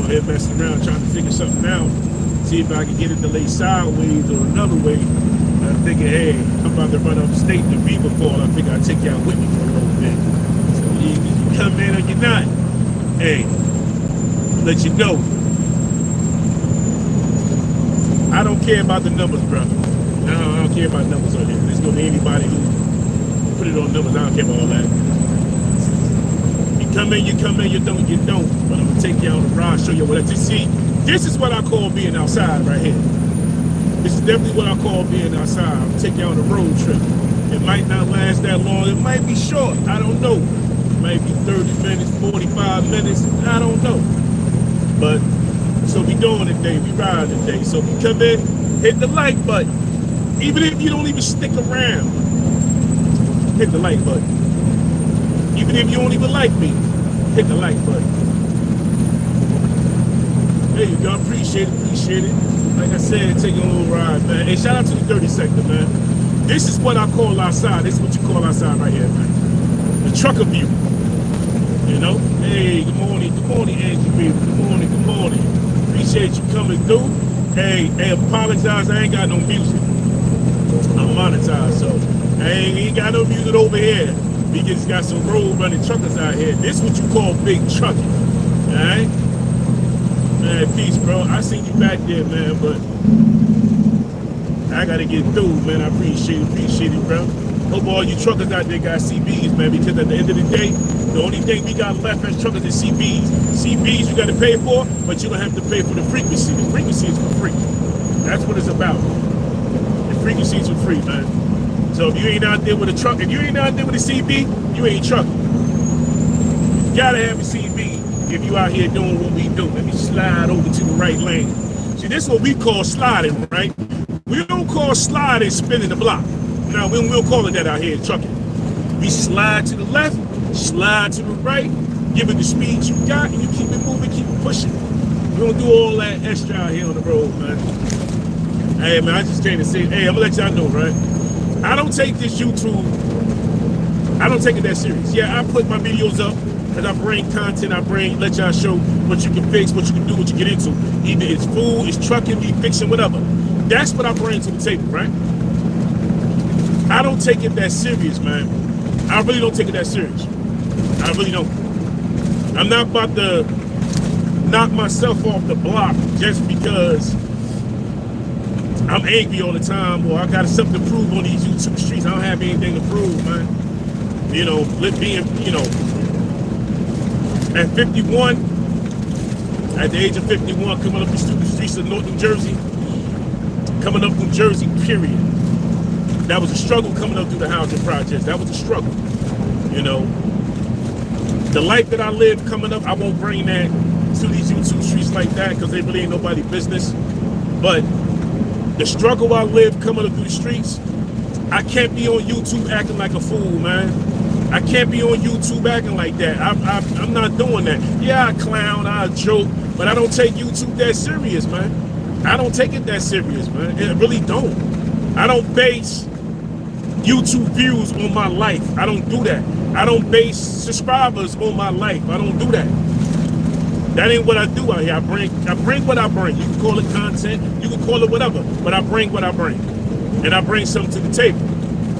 out here messing around trying to figure something out. See if I can get it to lay sideways or another way. And I'm thinking, hey, I'm about to run upstate to Beaver Fall. I think I'll take y'all with me for a little bit. So you come in or you're not. Hey, let you know. I don't care about the numbers, bro. No, I don't care about numbers on here. There's going to be anybody who put it on numbers. I don't care about all that. You come in, you don't. But I'm going to take you on the ride, show you what I just see. This is what I call being outside right here. This is definitely what I call being outside. I'm going to take you on a road trip. It might not last that long. It might be short. I don't know. It might be 30 minutes, 45 minutes. I don't know. But, so we doing it today. We riding today. So if you come in, hit the like button. Even if you don't even stick around, hit the like button. Even if you don't even like me, hit the like button. There you go. Appreciate it. Like I said, take a little ride, man. Hey, shout out to the 30 sector, man. This is what I call outside. This is what you call outside right here, man. The trucker view. You know? Hey, good morning, Angie, baby. Good morning. Appreciate you coming through. Hey, apologize. I ain't got no music. I'm monetized, so I ain't got no music over here. We just got some road running truckers out here. This is what you call big trucking. Alright? Man, peace, bro. I seen you back there, man, but I gotta get through, man. I appreciate it, bro. Hope all you truckers out there got CBs, man, because at the end of the day, the only thing we got left as truckers is CBs. CBs you gotta pay for, but you don't have to pay for the frequency. The frequency is for free. That's what it's about. The frequencies are free, man. So if you ain't out there with a truck, if you ain't out there with a CB, you ain't trucking. You gotta have a CB if you out here doing what we do. Let me slide over to the right lane. See, this is what we call sliding, right? We don't call sliding spinning the block. Now, we don't call it that out here in trucking. We slide to the left, slide to the right, give it the speed you got, and you keep it moving, keep it pushing. We don't do all that extra out here on the road, man. Hey, man, I just came to say, hey, I'm gonna let y'all know, right? I don't take this YouTube, I don't take it that serious. Yeah, I put my videos up, and I bring content, let y'all show what you can fix, what you can do, what you get into. Either it's food, it's trucking, we fixing, whatever. That's what I bring to the table, right? I don't take it that serious, man. I really don't take it that serious. I really don't. I'm not about to knock myself off the block just because I'm angry all the time or I got something to prove on these YouTube streets. I don't have anything to prove, man. You know, at 51, at the age of 51, coming up the stupid streets of North New Jersey, coming up New Jersey, period. That was a struggle coming up through the housing projects. That was a struggle, you know. The life that I lived coming up, I won't bring that to these YouTube streets like that because they really ain't nobody's business. But the struggle I lived coming up through the streets, I can't be on YouTube acting like a fool, man. I can't be on YouTube acting like that. I'm not doing that. Yeah, I clown, I joke, but I don't take YouTube that serious, man. I don't take it that serious, man. I really don't. I don't base YouTube views on my life. I don't do that. I don't base subscribers on my life. I don't do that. That ain't what I do out here. I bring what I bring. You can call it content, you can call it whatever, but I bring what I bring. And I bring something to the table.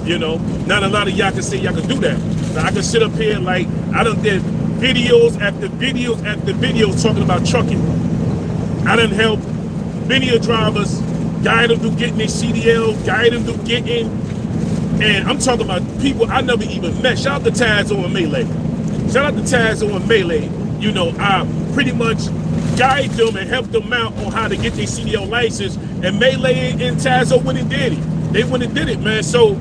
You know, not a lot of y'all can say y'all can do that. So I can sit up here like I done did videos after videos after videos talking about trucking. I done helped many drivers, guide them through getting their CDL, guide them through getting, and I'm talking about people I never even met. Shout out to Tazo and Melee. Shout out to Tazo and Melee. You know, I pretty much guide them and help them out on how to get their CDL license. And Melee and Tazo went and did it. They went and did it, man. So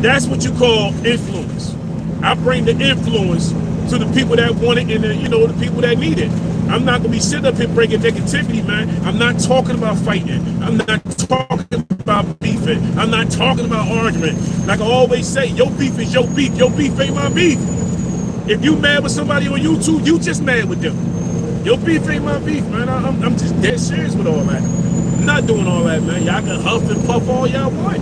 that's what you call influence. I bring the influence to the people that want it and the people that need it. I'm not gonna be sitting up here bringing negativity, man. I'm not talking about fighting. I'm not talking about beefing. I'm not talking about arguing. Like I always say, your beef is your beef. Your beef ain't my beef. If you mad with somebody on YouTube, you just mad with them. Your beef ain't my beef, man. I'm just dead serious with all that. I'm not doing all that, man. Y'all can huff and puff all y'all want.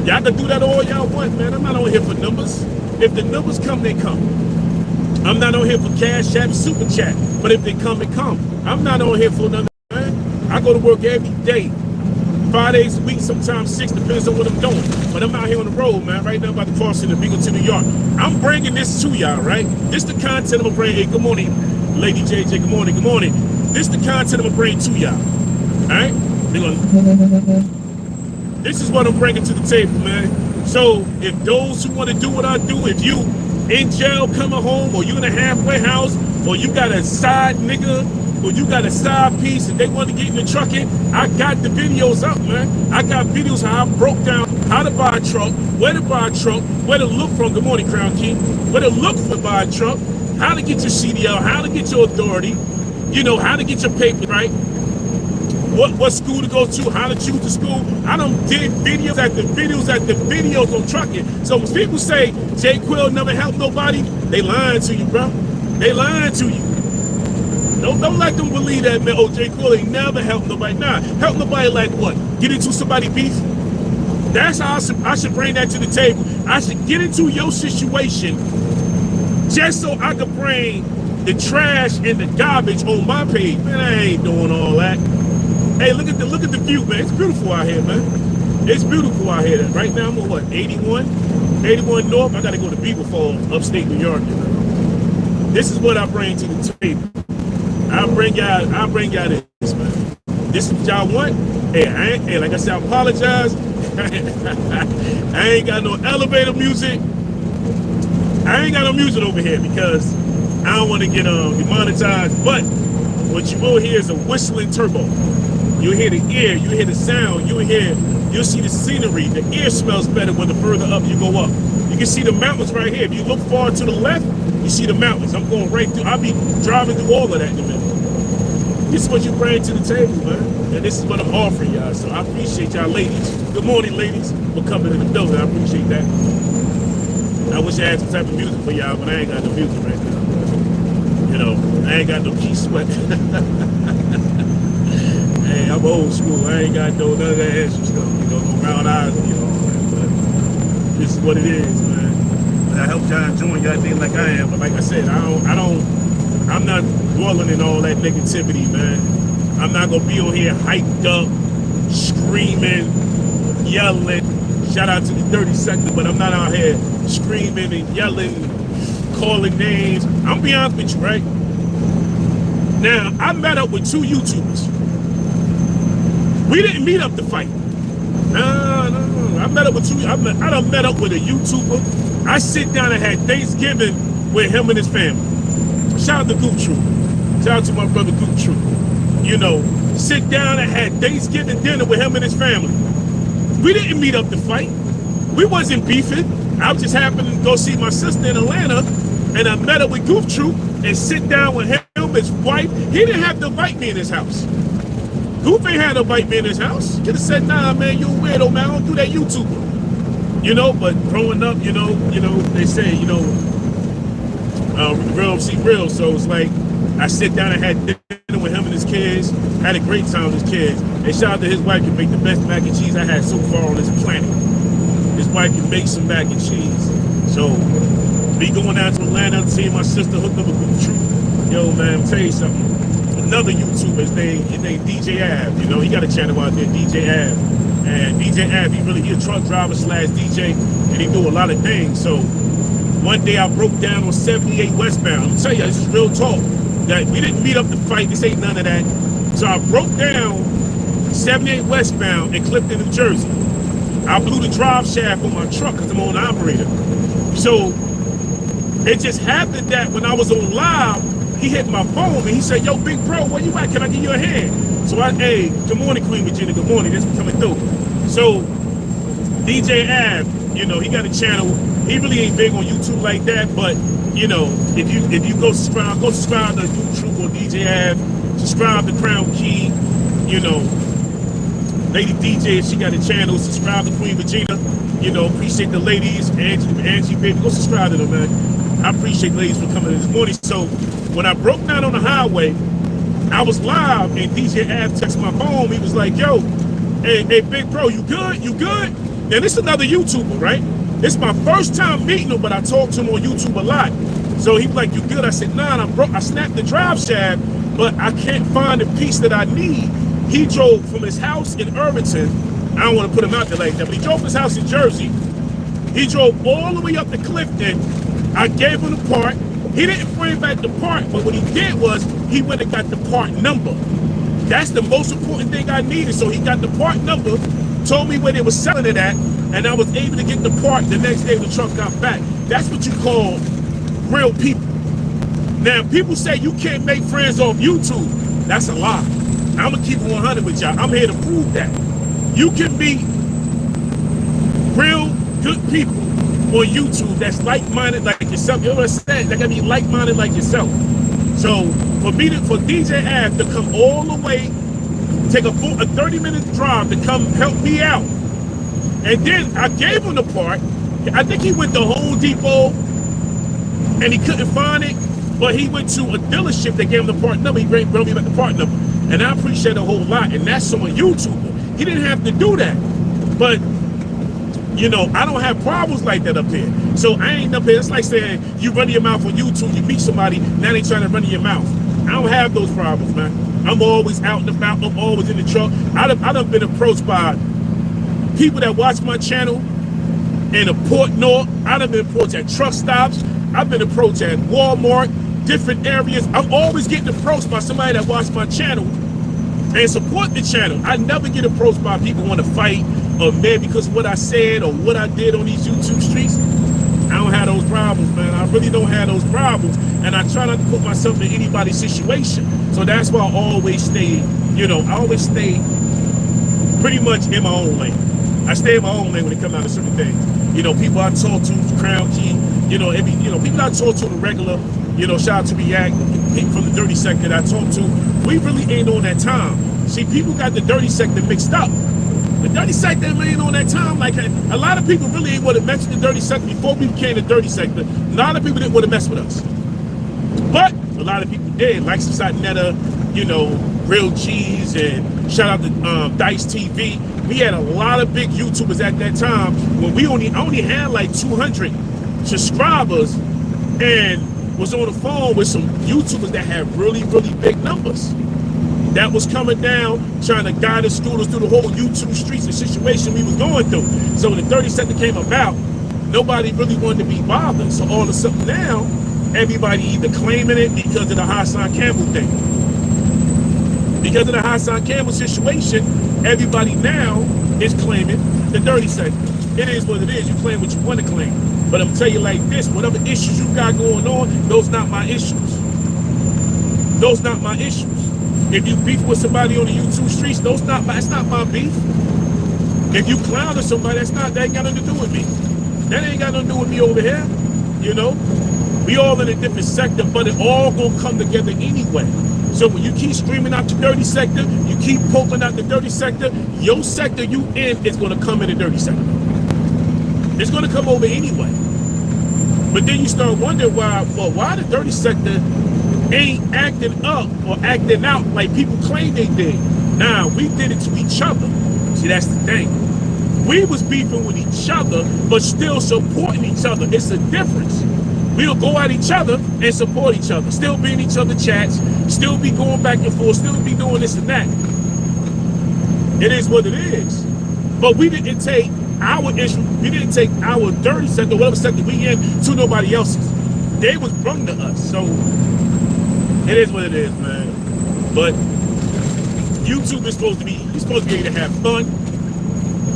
Y'all can do that all y'all want, man. I'm not on here for numbers. If the numbers come, they come. I'm not on here for cash app, super chat. But if they come, they come. I'm not on here for nothing, man. I go to work every day, 5 days a week, sometimes 6, depends on what I'm doing. But I'm out here on the road, man. Right now, I'm about to cross in the Beagle to New York. I'm bringing this to y'all, right? This the content I'm gonna bring. Hey, good morning, Lady JJ. Good morning. Good morning. This the content I'm gonna bring to y'all. All right? This is what I'm bringing to the table, man. So if those who want to do what I do, if you in jail coming home, or you in a halfway house, or you got a side nigga, or you got a side piece and they want to get in the trucking, I got the videos up, man. I got videos how I broke down how to buy a truck, where to buy a truck, where to look from. Good morning, Crown King. Where to look for buy a truck, how to get your CDL, how to get your authority, you know, how to get your paper right, what school to go to, how to choose the school. I done did videos after videos after videos on trucking. So when people say Jay Quill never helped nobody, they lying to you, bro. They lying to you. Don't let them believe that, man. Oh, Jay Quill ain't never helped nobody. Nah, help nobody like what? Get into somebody's beef? That's how I should bring that to the table. I should get into your situation just so I could bring the trash and the garbage on my page. Man, I ain't doing all that. Hey, look at the view, man. It's beautiful out here, man. It's beautiful out here. Right now I'm on what, 81 North. I gotta go to Beaver Falls, upstate New York. You know? This is what I bring to the table. I bring y'all this, man. This is what y'all want. Hey, like I said, I apologize. I ain't got no elevator music. I ain't got no music over here because I don't want to get demonetized. But what you will hear is a whistling turbo. You'll hear the air, you'll hear the sound, you'll see the scenery. The air smells better when the further up you go up. You can see the mountains right here. If you look far to the left, you see the mountains. I'm going right through. I'll be driving through all of that in a minute. This is what you bring to the table, man. And this is what I'm offering y'all. So I appreciate y'all ladies. Good morning, ladies, for coming in the building. I appreciate that. I wish I had some type of music for y'all, but I ain't got no music right now. You know, I ain't got no key sweat. Hey, I'm old school. I ain't got none of that extra stuff. You know, no round eyes, you know. But this is what it is, man. But I hope y'all enjoying y'all thing like I am. But like I said, I'm not dwelling in all that negativity, man. I'm not gonna be on here hyped up, screaming, yelling. Shout out to the 30 sector, but I'm not out here screaming and yelling, calling names. I'm be honest with you, right? Now, I met up with 2 YouTubers. We didn't meet up to fight. No. I met up with 2. I done met up with a YouTuber. I sit down and had Thanksgiving with him and his family. Shout out to Goop Troop. Shout out to my brother Goop Troop. You know, sit down and had Thanksgiving dinner with him and his family. We didn't meet up to fight. We wasn't beefing. I just happened to go see my sister in Atlanta, and I met up with Goof Troop and sit down with him, his wife. He didn't have to invite me in his house. Goof ain't had to invite me in his house. Could have said, nah, man, you a weirdo, man. I don't do that YouTuber. You know, but growing up, you know, they say, you know, real see real. So it's like I sit down and had dinner with him and his kids. Had a great time with his kids. And shout out to his wife, can make the best mac and cheese I had so far on this planet. His wife can make some mac and cheese. So me going down to Atlanta, seeing my sister hooked up with Goof Troop. Yo, man, I'll tell you something. Another YouTuber, his name DJ Av. You know, he got a channel out there, DJ Av. And DJ Av, he a truck driver / DJ, and he do a lot of things. So one day I broke down on 78 westbound. I'm tell you, this is real talk. That we didn't meet up to fight. This ain't none of that. So I broke down 78 westbound in Clifton, New Jersey. I blew the drive shaft on my truck because I'm on operator. So it just happened that when I was on live, he hit my phone and he said, yo, big bro, where you at? Can I give you a hand? So hey, good morning, Queen Virginia. Good morning. This is coming through. So DJ Av, you know, he got a channel. He really ain't big on YouTube like that, but you know, if you go subscribe to YouTube or DJ Av, subscribe to Crown Key, you know, Lady DJ, she got a channel, subscribe to Queen Virginia, you know, appreciate the ladies, Angie baby, go subscribe to them, man. I appreciate the ladies for coming in this morning. So when I broke down on the highway, I was live and DJ Av texted my phone. He was like, yo, hey, big bro, you good? You good? And this is another YouTuber, right? It's my first time meeting him, but I talk to him on YouTube a lot. So he was like, you good? I said, nah, I snapped the drive shaft, but I can't find the piece that I need. He drove from his house in Irvington. I don't want to put him out there like that, but he drove from his house in Jersey. He drove all the way up to Clifton. I gave him the part. He didn't bring back the part, but what he did was he went and got the part number. That's the most important thing I needed. So he got the part number, told me where they were selling it at, and I was able to get the part the next day the truck got back. That's what you call real people. Now, people say you can't make friends off YouTube. That's a lie. I'm going to keep it 100 with y'all. I'm here to prove that. You can meet real good people on YouTube that's like-minded like yourself. You know what I'm saying? They got to be like-minded like yourself. So for DJ Ab to come all the way, take a 30-minute drive to come help me out, and then I gave him the part. I think he went to Home Depot and he couldn't find it, but he went to a dealership that gave him the part number. He brought me back the part number, and I appreciate it a whole lot. And that's on YouTuber. He didn't have to do that, but you know, I don't have problems like that up here. So I ain't up here. It's like saying you run your mouth on YouTube, you meet somebody, now they trying to run your mouth. I don't have those problems, man. I'm always out and about. I'm always in the truck. I done been approached by people that watch my channel in the Port North. I done been approached at truck stops. I've been approached at Walmart, different areas. I'm always getting approached by somebody that watch my channel and support the channel. I never get approached by people who want to fight or mad because of what I said or what I did on these YouTube streets. I don't have those problems, man. I really don't have those problems. And I try not to put myself in anybody's situation. So that's why I always stay, you know, I always stay pretty much in my own lane. I stay in my own lane when it comes down to certain things. You know, people I talk to, Crown Key, people I talk to the regular, you know, shout out to React, people from the dirty sector that I talk to, we really ain't on that time. See, people got the dirty sector mixed up. The dirty sector ain't on that time. Like, a lot of people really ain't want to mess with the dirty sector before we became the dirty sector. A lot of people didn't want to mess with us. But a lot of people did, like Netta, you know, Real G's, and shout out to Dice TV. We had a lot of big YouTubers at that time when I only had like 200 subscribers and was on the phone with some YouTubers that had really, really big numbers. That was coming down, trying to guide us through the whole YouTube streets and situation we was going through. So when the 30 second came about, nobody really wanted to be bothered. So all of a sudden now, everybody either claiming it because of the Hassan Campbell thing. Because of the Hassan Campbell situation, everybody now is claiming the dirty sector. It is what it is. You claim what you want to claim. But I'm telling you like this, whatever issues you got going on, those not my issues. Those not my issues. If you beef with somebody on the YouTube streets, that's not my beef. If you clown at somebody, that ain't got nothing to do with me. That ain't got nothing to do with me over here. You know? We all in a different sector, but it all gonna come together anyway. So when you keep screaming out the dirty sector, you keep poking out the dirty sector, your sector you in is gonna come in the dirty sector. It's gonna come over anyway. But then you start wondering why the dirty sector ain't acting up or acting out like people claim they did. Nah, we did it to each other. See, that's the thing. We was beefing with each other, but still supporting each other. It's a difference. We'll go at each other and support each other. Still be in each other's chats, still be going back and forth, still be doing this and that. It is what it is. But we didn't take our issue, we didn't take our dirty sector, whatever sector we in, to nobody else's. They was brung to us. So it is what it is, man. But YouTube is supposed to be able to have fun,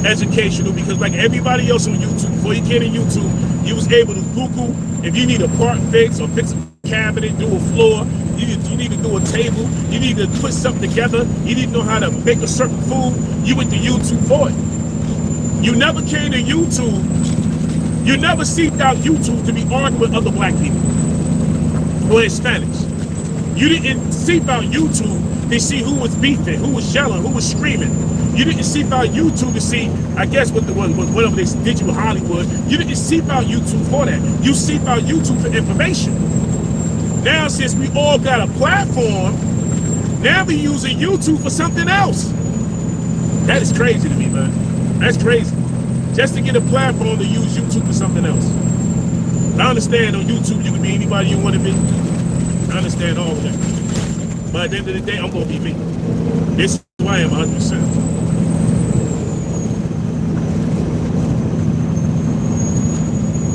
educational, because like everybody else on YouTube, before you came to YouTube, you was able to Google if you need a part fix or fix a cabinet, do a floor, you need to do a table, you need to put something together, you need to know how to make a certain food, you went to YouTube for it. You never came to YouTube, you never seeked out YouTube to be arguing with other black people or Hispanics. You didn't seek out YouTube to see who was beefing, who was yelling, who was screaming. You didn't seek out YouTube to see, I guess, whatever they did you with Hollywood. You didn't seek out YouTube for that. You seek out YouTube for information. Now, since we all got a platform, now we're using YouTube for something else. That is crazy to me, man. That's crazy. Just to get a platform to use YouTube for something else. I understand on YouTube you can be anybody you want to be. I understand all of that. But at the end of the day, I'm going to be me. This is who I am 100%.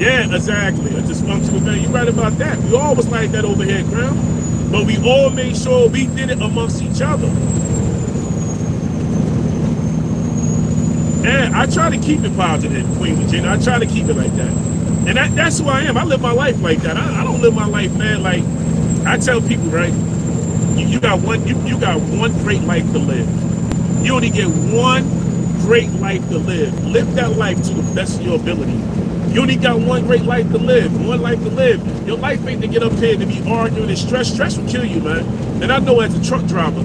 Yeah, exactly. A dysfunctional man. You're right about that. We all was like that over here, Crown. But we all made sure we did it amongst each other. And I try to keep it positive, Queen Virginia. I try to keep it like that. And that's who I am. I live my life like that. I don't live my life, man, like I tell people, right? You got one great life to live. You only get one great life to live. Live that life to the best of your ability. You only got one great life to live. One life to live. Your life ain't to get up here to be arguing and stress. Stress will kill you, man. And I know as a truck driver,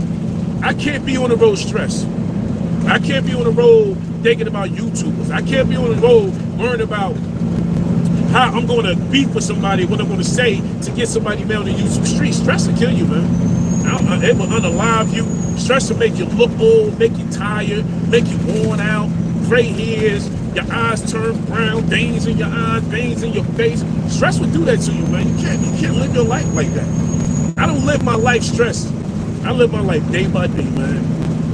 I can't be on the road stressed. I can't be on the road thinking about YouTubers. I can't be on the road worrying about how I'm going to beef with somebody, what I'm going to say to get somebody mailed on YouTube street. Stress will kill you, man. It will unalive you. Stress will make you look old, make you tired, make you worn out, gray hairs, your eyes turn brown, veins in your eyes, veins in your face. Stress will do that to you, man. You can't live your life like that. I don't live my life stressed. I live my life day by day, man,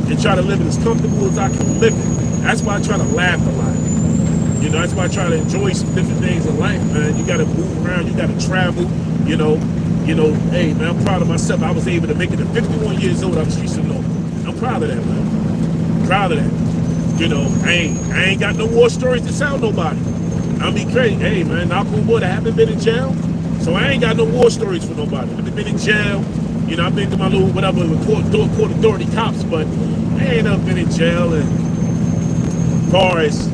and try to live it as comfortable as I can live it. That's why I try to laugh a lot. You know, that's why I try to enjoy some different things in life, man. You got to move around. You got to travel, you know, hey, man, I'm proud of myself. I was able to make it to 51 years old out the streets of North. I'm proud of that, man. Proud of that. You know, I ain't got no war stories to tell nobody. I'll be crazy. Hey, man, knock on wood, I haven't been in jail. So I ain't got no war stories for nobody. I've been in jail. You know, I've been to my little, whatever, court authority cops, but I ain't never been in jail. And as far as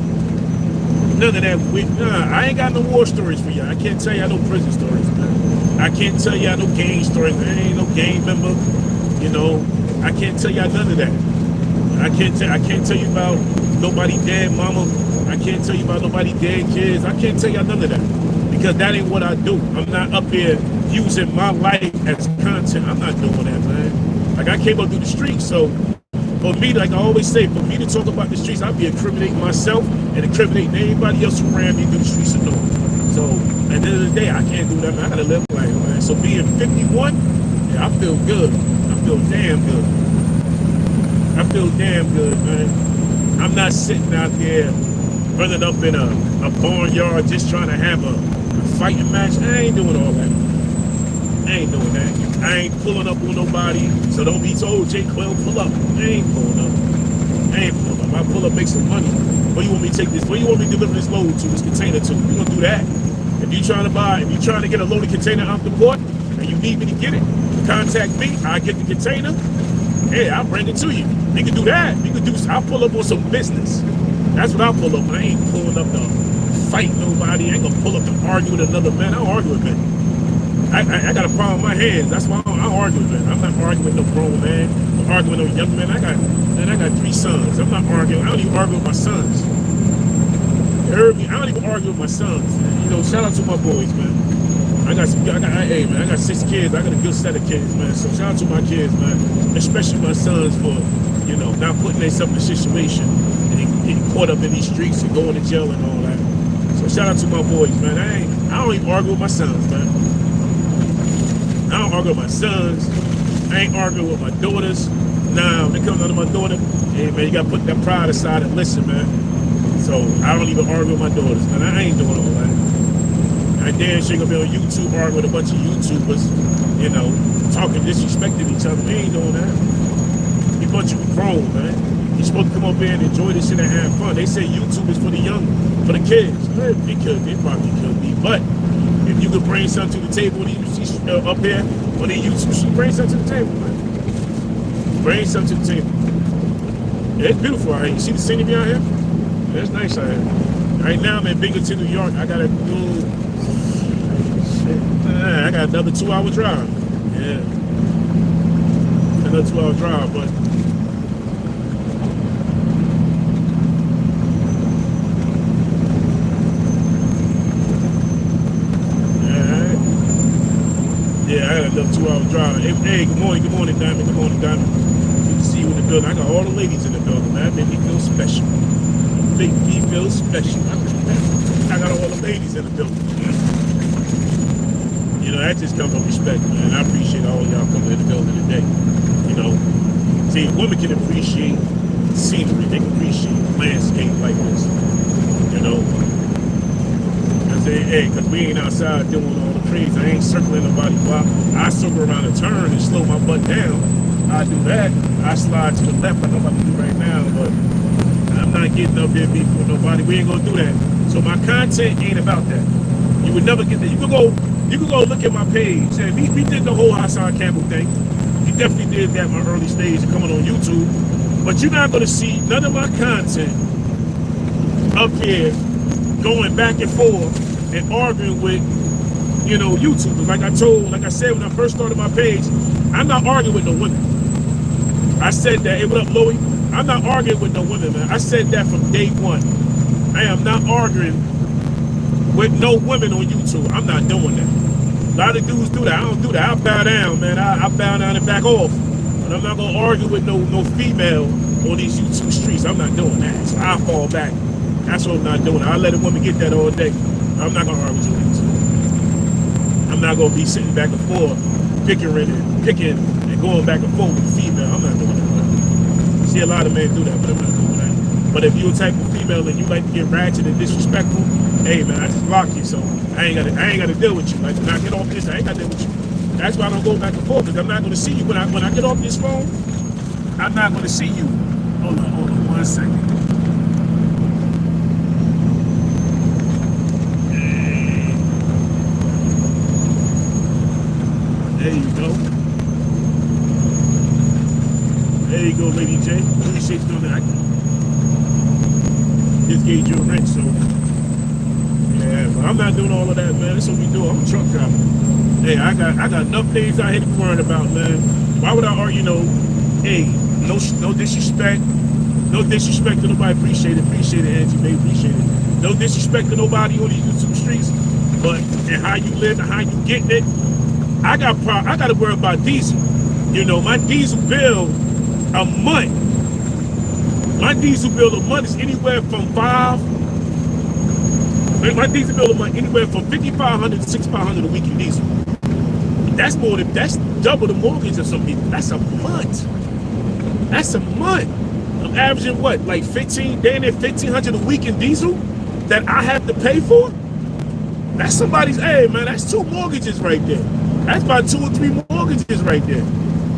none of that, I ain't got no war stories for you. I can't tell you no prison stories, man. I can't tell you no gang stories. I ain't no gang member. You know, I can't tell you none of that. I can't tell you about nobody dead mama. I can't tell you about nobody dead kids. I can't tell you none of that because that ain't what I do. I'm not up here using my life as content. I'm not doing that, man. Like I came up through the streets, so for me, like I always say, for me to talk about the streets, I'll be incriminating myself and incriminating anybody else who ran me through the streets of North. So at the end of the day, I can't do that, man. I gotta live life, man. So being 51, yeah, I feel good. I feel damn good. I feel damn good, man. I'm not sitting out there running up in a barnyard just trying to have a fighting match. I ain't doing all that. I ain't doing that. I ain't pulling up on nobody, so don't be told, J. Quill, pull up. I ain't pulling up. I ain't pulling up. I pull up, make some money. Where you want me to take this? Where you want me to deliver this load to, this container to? We're going to do that. If you're trying to get a loaded container out the port, and you need me to get it, contact me. I get the container. Hey, I'll bring it to you. You can do that. I'll pull up on some business. That's what I'll pull up. I ain't pulling up to fight nobody. I ain't going to pull up to argue with another man. I don't argue with men. I got a problem with my hands. That's why I don't argue with men. I'm not arguing with no grown man. I'm arguing with no young man. I got 3 sons. I'm not arguing. I don't even argue with my sons. You heard me? I don't even argue with my sons. You know, shout out to my boys, man. I got 6 kids. I got a good set of kids, man. So shout out to my kids, man. Especially my sons for, you know, not putting themselves in a situation and getting caught up in these streets and going to jail and all that. So shout out to my boys, man. I don't even argue with my sons, man. I don't argue with my sons. I ain't arguing with my daughters. Nah, when it comes down to my daughter, hey, man, you got to put that pride aside and listen, man. So I don't even argue with my daughters, man. I ain't doing all that. I damn sure gonna be on YouTube arguing with a bunch of YouTubers, you know, talking, disrespecting each other. We ain't doing that. You bunch of grown, man. You're supposed to come up here and enjoy this shit and have fun. They say YouTube is for the young, for the kids. It probably could be, but if you could bring something to the table up here on the YouTube, you bring something to the table, man. Bring something to the table. Yeah, it's beautiful out here. You see the scenery out here? Yeah, it's nice out here. Right now I'm in Binghamton, New York. I got another 2-hour drive. Yeah. Another 2-hour drive, but yeah, I got another 2-hour drive. Hey, good morning, Diamond. Good morning, Diamond. Good to see you in the building. I got all the ladies in the building, man. That made me feel special. Make me feel special. I got all the ladies in the building. You know, that just comes from respect, man. I appreciate all y'all coming to the building today. You know, see, women can appreciate scenery. They can appreciate landscape like this. You know, because we ain't outside doing all the crazy. I ain't circling nobody block. I circle around a turn and slow my butt down. I do that. I slide to the left like I'm about to do right now, but I'm not getting up there beefing with nobody. We ain't gonna do that. So my content ain't about that. You would never get that. You could go look at my page. And we did the whole Hassan Campbell thing. We definitely did that in my early stage of coming on YouTube. But you're not gonna see none of my content up here going back and forth and arguing with, you know, YouTubers. Like I said when I first started my page, I'm not arguing with no women. I said that. Hey, what up, Louie? I'm not arguing with no women, man. I said that from day one. I am not arguing with no women on YouTube. I'm not doing that. A lot of dudes do that. I don't do that. I bow down, man. I bow down and back off. But I'm not gonna argue with no female on these YouTube streets. I'm not doing that. So I fall back. That's what I'm not doing. I let a woman get that all day. I'm not gonna argue with you. I'm not gonna be sitting back and forth, picking and going back and forth with a female. I'm not doing that. See a lot of men do that, but I'm not doing that. But if you're a type of female and you like to get ratchet and disrespectful, hey man, I just blocked you, so I ain't gotta deal with you. Like when I get off this, I ain't gotta deal with you. That's why I don't go back and forth, because I'm not gonna see you when I get off this phone. I'm not gonna see you. Hold on 1 second. There you go. There you go, Lady J. Appreciate you doing that. Just gave you a wrench, so yeah. But I'm not doing all of that, man. That's what we do. I'm a truck driver. Hey, I got enough things out here to worry about, man. Why would I argue? You know, hey, no disrespect. No disrespect to nobody. Appreciate it, Angie. They appreciate it. No disrespect to nobody on these YouTube streets, but and how you live and how you getting it. I got to worry about diesel. You know, my diesel bill a month. My diesel bill a month is anywhere from my diesel bill a month anywhere from $5,500 to $6,500 a week in diesel. That's double the mortgage of some people. That's a month. That's a month. I'm averaging what, like $1,500 a week in diesel that I have to pay for? That's somebody's, hey man, that's 2 mortgages right there. That's about 2 or 3 mortgages right there.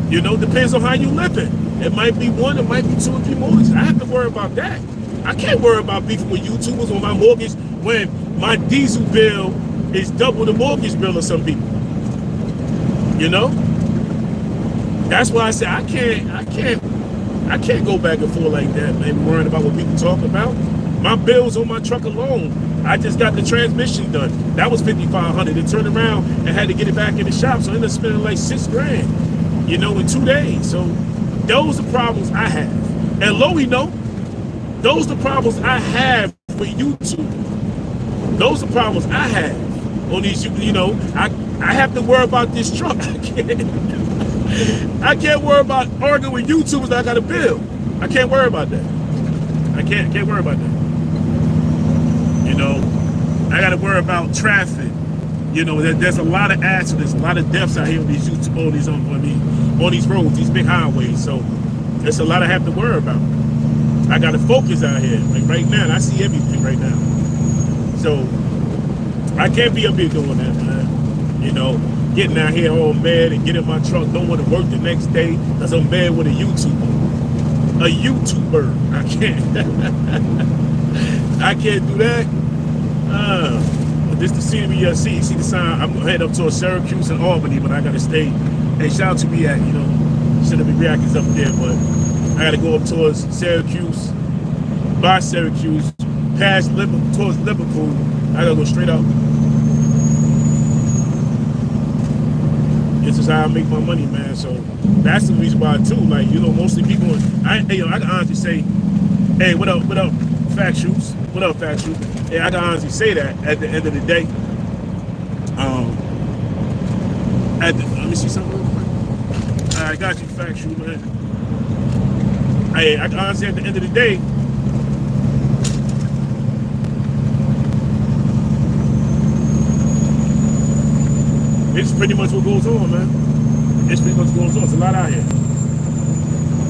You know, depends on how you living. It might be 1, it might be 2 or 3 mortgages. I have to worry about that. I can't worry about beefing with YouTubers on my mortgage when my diesel bill is double the mortgage bill of some people. You know? That's why I say I can't go back and forth like that, man, worrying about what people talk about. My bills on my truck alone, I just got the transmission done. That was $5,500. It turned around and had to get it back in the shop, so I ended up spending like $6 grand, you know, in 2 days. So those are problems I have. And Loie know, those are the problems I have with YouTube. Those are problems I have on these, you know, I have to worry about this truck. I can't worry about arguing with YouTubers that I got a bill. I can't worry about that. I can't worry about that. You know, I got to worry about traffic. You know, there's a lot of accidents, a lot of deaths out here on these on these roads, these big highways. So there's a lot I have to worry about. I got to focus out here. Like right now, I see everything right now. So I can't be up here doing that, man. You know, getting out here all mad and getting in my truck, don't want to work the next day because I'm mad with a YouTuber. A YouTuber. I can't. I can't do that. But this the scenery you'll see. You see the sign. I'm gonna head up towards Syracuse and Albany, but I gotta stay. Hey, shout out to React. You know, shouldn't be Reactors up there, but I gotta go up towards Syracuse, by Syracuse, past Liverpool, towards Liverpool. I gotta go straight up. This is how I make my money, man. So that's the reason why too. Like, you know, mostly people. I can honestly say, hey, what up, Factuals? What up, Factuals? Hey, I can honestly say that at the end of the day. Let me see something real quick. I got you, Factual, man. Hey, I can honestly at the end of the day. It's pretty much what goes on, man. It's pretty much what goes on. It's a lot out here.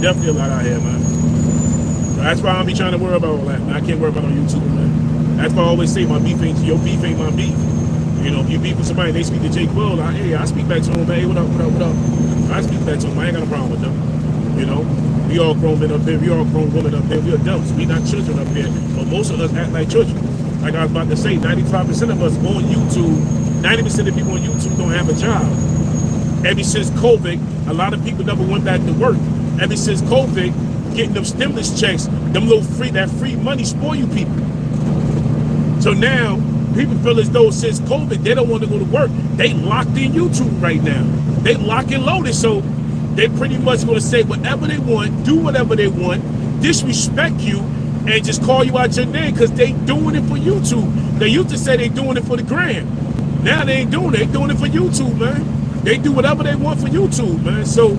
Definitely a lot out here, man. So that's why I don't be trying to worry about all that, man. I can't worry about on YouTube, man. That's why I always say my beef ain't your beef ain't my beef. You know, if you beef with somebody and they speak to Jake Will, I speak back to him, man. Hey, what up, what up, what up? I speak back to him. I ain't got a problem with them. You know, we all grown men up here. We all grown women up here. We adults. We not children up here. But most of us act like children. Like I was about to say, 95% of us on YouTube, 90% of people on YouTube don't have a job. Ever since COVID, a lot of people never went back to work. Ever since COVID, getting them stimulus checks, them little that free money spoil you people. So now, people feel as though since COVID, they don't want to go to work. They locked in YouTube right now. They lock and loaded. So they pretty much going to say whatever they want, do whatever they want, disrespect you, and just call you out your name because they doing it for YouTube. They used to say they doing it for the gram. Now they ain't doing it. They doing it for YouTube, man. They do whatever they want for YouTube, man. So,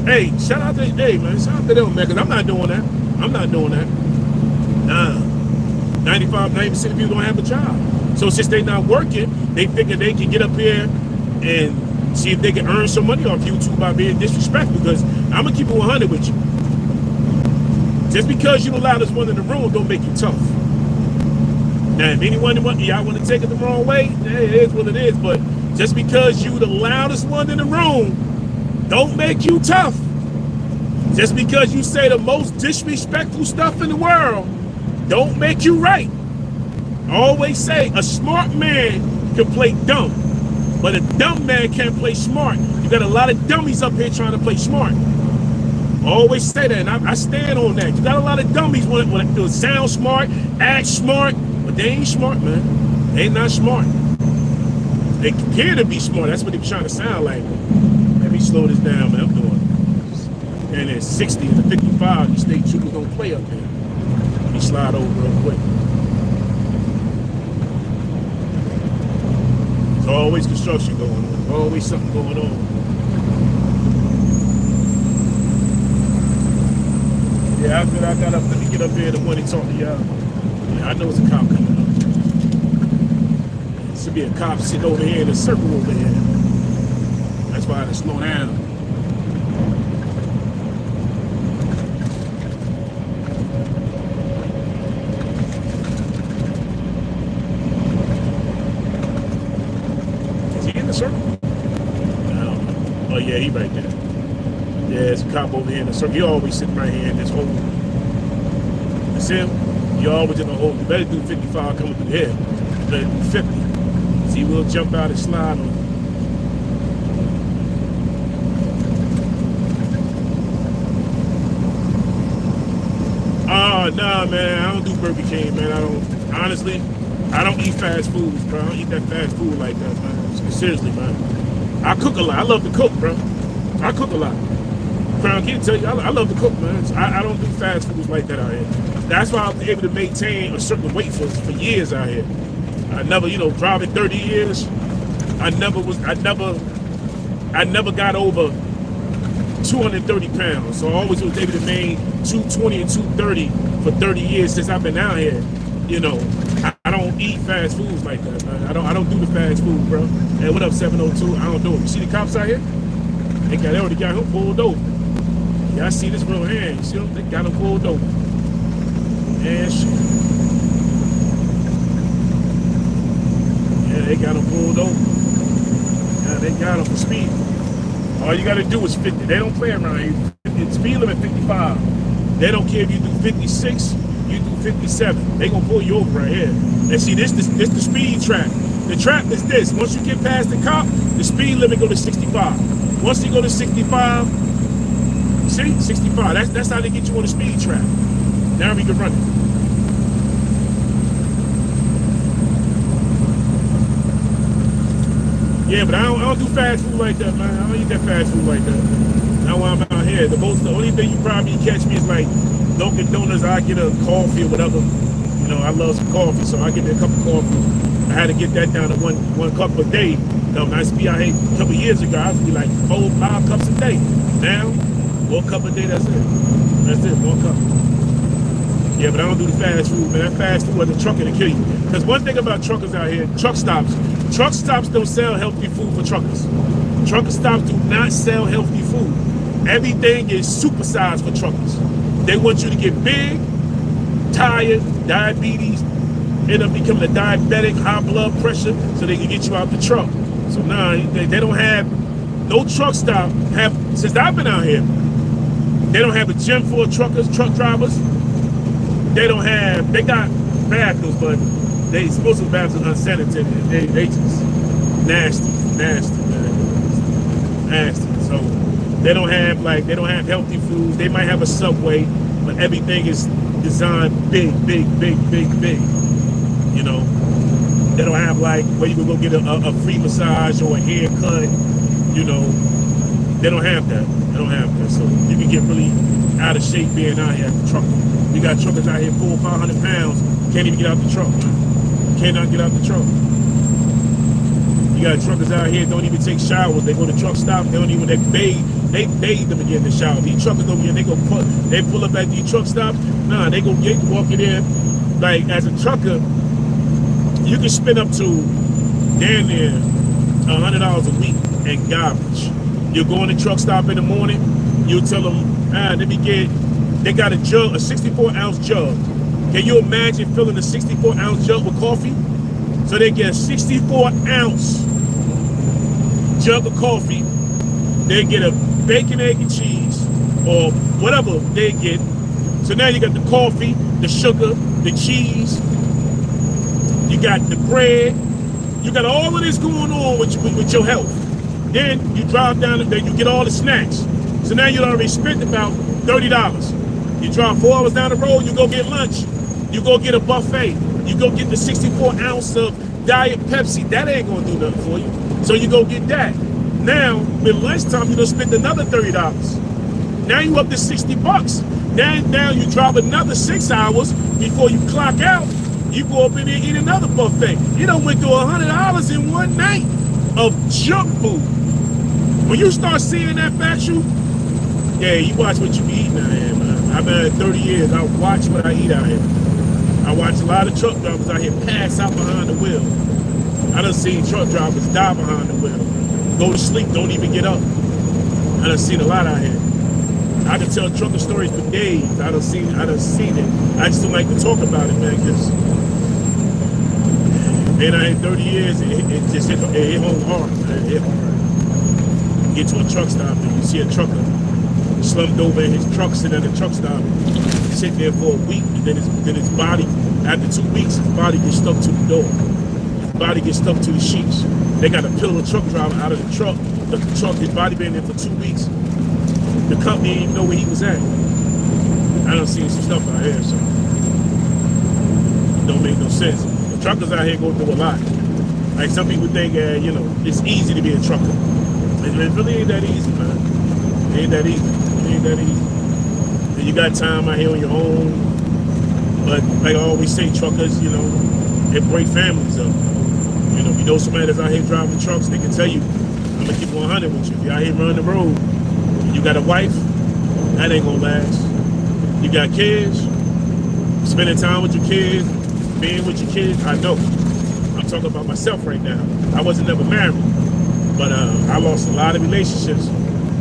hey, shout out to them, man, because I'm not doing that. I'm not doing that. Nah. 90% of people don't have a job. So since they not working, they figure they can get up here and see if they can earn some money off YouTube by being disrespectful, because I'm going to keep it 100 with you. Just because you the loudest one in the room don't make you tough. Now, if anyone y'all want to take it the wrong way, it is what it is. But just because you the loudest one in the room don't make you tough. Just because you say the most disrespectful stuff in the world don't make you right. I always say a smart man can play dumb, but a dumb man can't play smart. You got a lot of dummies up here trying to play smart. I always say that, and I stand on that. You got a lot of dummies want to sound smart, act smart, but they ain't smart, man. They ain't not smart. They appear to be smart. That's what they be trying to sound like. Let me slow this down, man. I'm doing. And at 60 and 55, these state troopers don't play up there. Let me slide over real quick. There's always construction going on. There's always something going on. Yeah, after I got up, let me get up here in the morning and talk to y'all. Yeah, I know it's a cop coming up. There should be a cop sitting over here in a circle over here. That's why I had to slow down. Is he in the circle? I don't know. Oh yeah, he right there. Yeah, there's a cop over here in the circle. He always sitting right here in this hole. You see him? You always in the hole. You better do 55 coming through here. You better do 50. See, we'll jump out and slide on. Oh, nah, man. I don't do Burger King, man. Honestly, I don't eat fast foods, bro. I don't eat that fast food like that, man. Seriously, man. I cook a lot. I love to cook, bro. I cook a lot. Crown King tell you, I love to cook, man. I don't do fast foods like that out here. That's why I was able to maintain a certain weight for years out here. I never, driving 30 years, I never got over 230 pounds. So I always was able to maintain 220 and 230 for 30 years since I've been out here. I don't eat fast foods like that, man. I don't do the fast food, bro. Hey, what up, 702? I don't do it. You see the cops out here? They already got him pulled over. Y'all see this real hand? You see them? They got him pulled over. And shit. Yeah, they got him pulled over. Yeah, they got him for speed. All you gotta do is 50. They don't play around here. It's speed limit 55. They don't care if you do 56, you do 57. They gonna pull you over right here. And see, this the speed trap. The trap is this. Once you get past the cop, the speed limit go to 65. Once you go to 65, see, 65. That's how they get you on the speed trap. Now we can run it. Yeah, but I don't do fast food like that, man. I don't eat that fast food like that. Now when I'm out here, the only thing you probably catch me is like Dunkin' Donuts. I get a coffee or whatever. I love some coffee, so I get me a cup of coffee. I had to get that down to one cup a day. When I used to be out here a couple years ago, I used to be like 4-5 cups a day. Now, 1 cup a day, that's it. That's it, 1 cup. Yeah, but I don't do the fast food, man. That fast food as a trucker to kill you. Because one thing about truckers out here, truck stops, Truck stops don't sell healthy food for truckers. Trucker stops do not sell healthy food. Everything is supersized for truckers. They want you to get big, tired, diabetes, end up becoming a diabetic, high blood pressure, so they can get you out the truck. So nah, they don't have, no truck stop have, since I've been out here, they don't have a gym for truckers, truck drivers. They don't have, they got bathrooms, but they supposed to bathrooms unsanitary. They just nasty, man. Nasty. So they don't have healthy foods. They might have a Subway, but everything is designed big. You know, they don't have like where you can go get a free massage or a haircut. You know, they don't have that. They don't have that. So you can get really out of shape being out here as a trucker. You got truckers out here 400 or 500 pounds, can't even get out the truck. Cannot get out the truck. You got truckers out here don't even take showers. They go to truck stop. They don't even they bathe them again in the shower. These truckers over here, they pull up at these truck stops. Nah, they go get walking in. Like as a trucker, you can spend up to damn near $100 a week in garbage. You go in the truck stop in the morning. You tell them, let me get. They got a jug, a 64-ounce jug. Can you imagine filling a 64-ounce jug with coffee? So they get a 64-ounce jug of coffee. They get a bacon, egg, and cheese, or whatever they get. So now you got the coffee, the sugar, the cheese. You got the bread. You got all of this going on with your health. Then you drive down and then you get all the snacks. So now you already spent about $30. You drive 4 hours down the road, you go get lunch. You go get a buffet. You go get the 64-ounce of Diet Pepsi. That ain't gonna do nothing for you. So you go get that. Now, with lunchtime, you done spent another $30. Now you up to $60. Now you drive another 6 hours before you clock out. You go up in there and eat another buffet. You done went through $100 in one night of junk food. When you start seeing that factual, yeah, you watch what you be eating out here, man. I've been here 30 years. I watch what I eat out here. I watch a lot of truck drivers out here pass out behind the wheel. I done seen truck drivers die behind the wheel. Go to sleep, don't even get up. I done seen a lot out here. I can tell trucker stories for days. I done seen it. I just don't like to talk about it, man, because man, I had 30 years, it just hit home hard, man. It hit hard. Get to a truck stop and you see a trucker slumped over in his truck, sitting at the truck stop, sit there for a week, and then his body, after 2 weeks, his body gets stuck to the door. His body gets stuck to the sheets. They got to peel the truck driver out of the truck. His body been there for 2 weeks. The company didn't even know where he was at. I done seen some stuff out here, so it don't make no sense. The truckers out here go through a lot. Like some people think, you know, it's easy to be a trucker. It really ain't that easy, man. It ain't that easy. It ain't that easy. And you got time out here on your own. But like I always say, truckers, you know, they break families up. You know somebody that's out here driving trucks, they can tell you, I'm gonna keep 100 with you. If you're out here running the road, you got a wife, that ain't gonna last. You got kids, spending time with your kids, being with your kids, I know. I'm talking about myself right now. I wasn't never married, but I lost a lot of relationships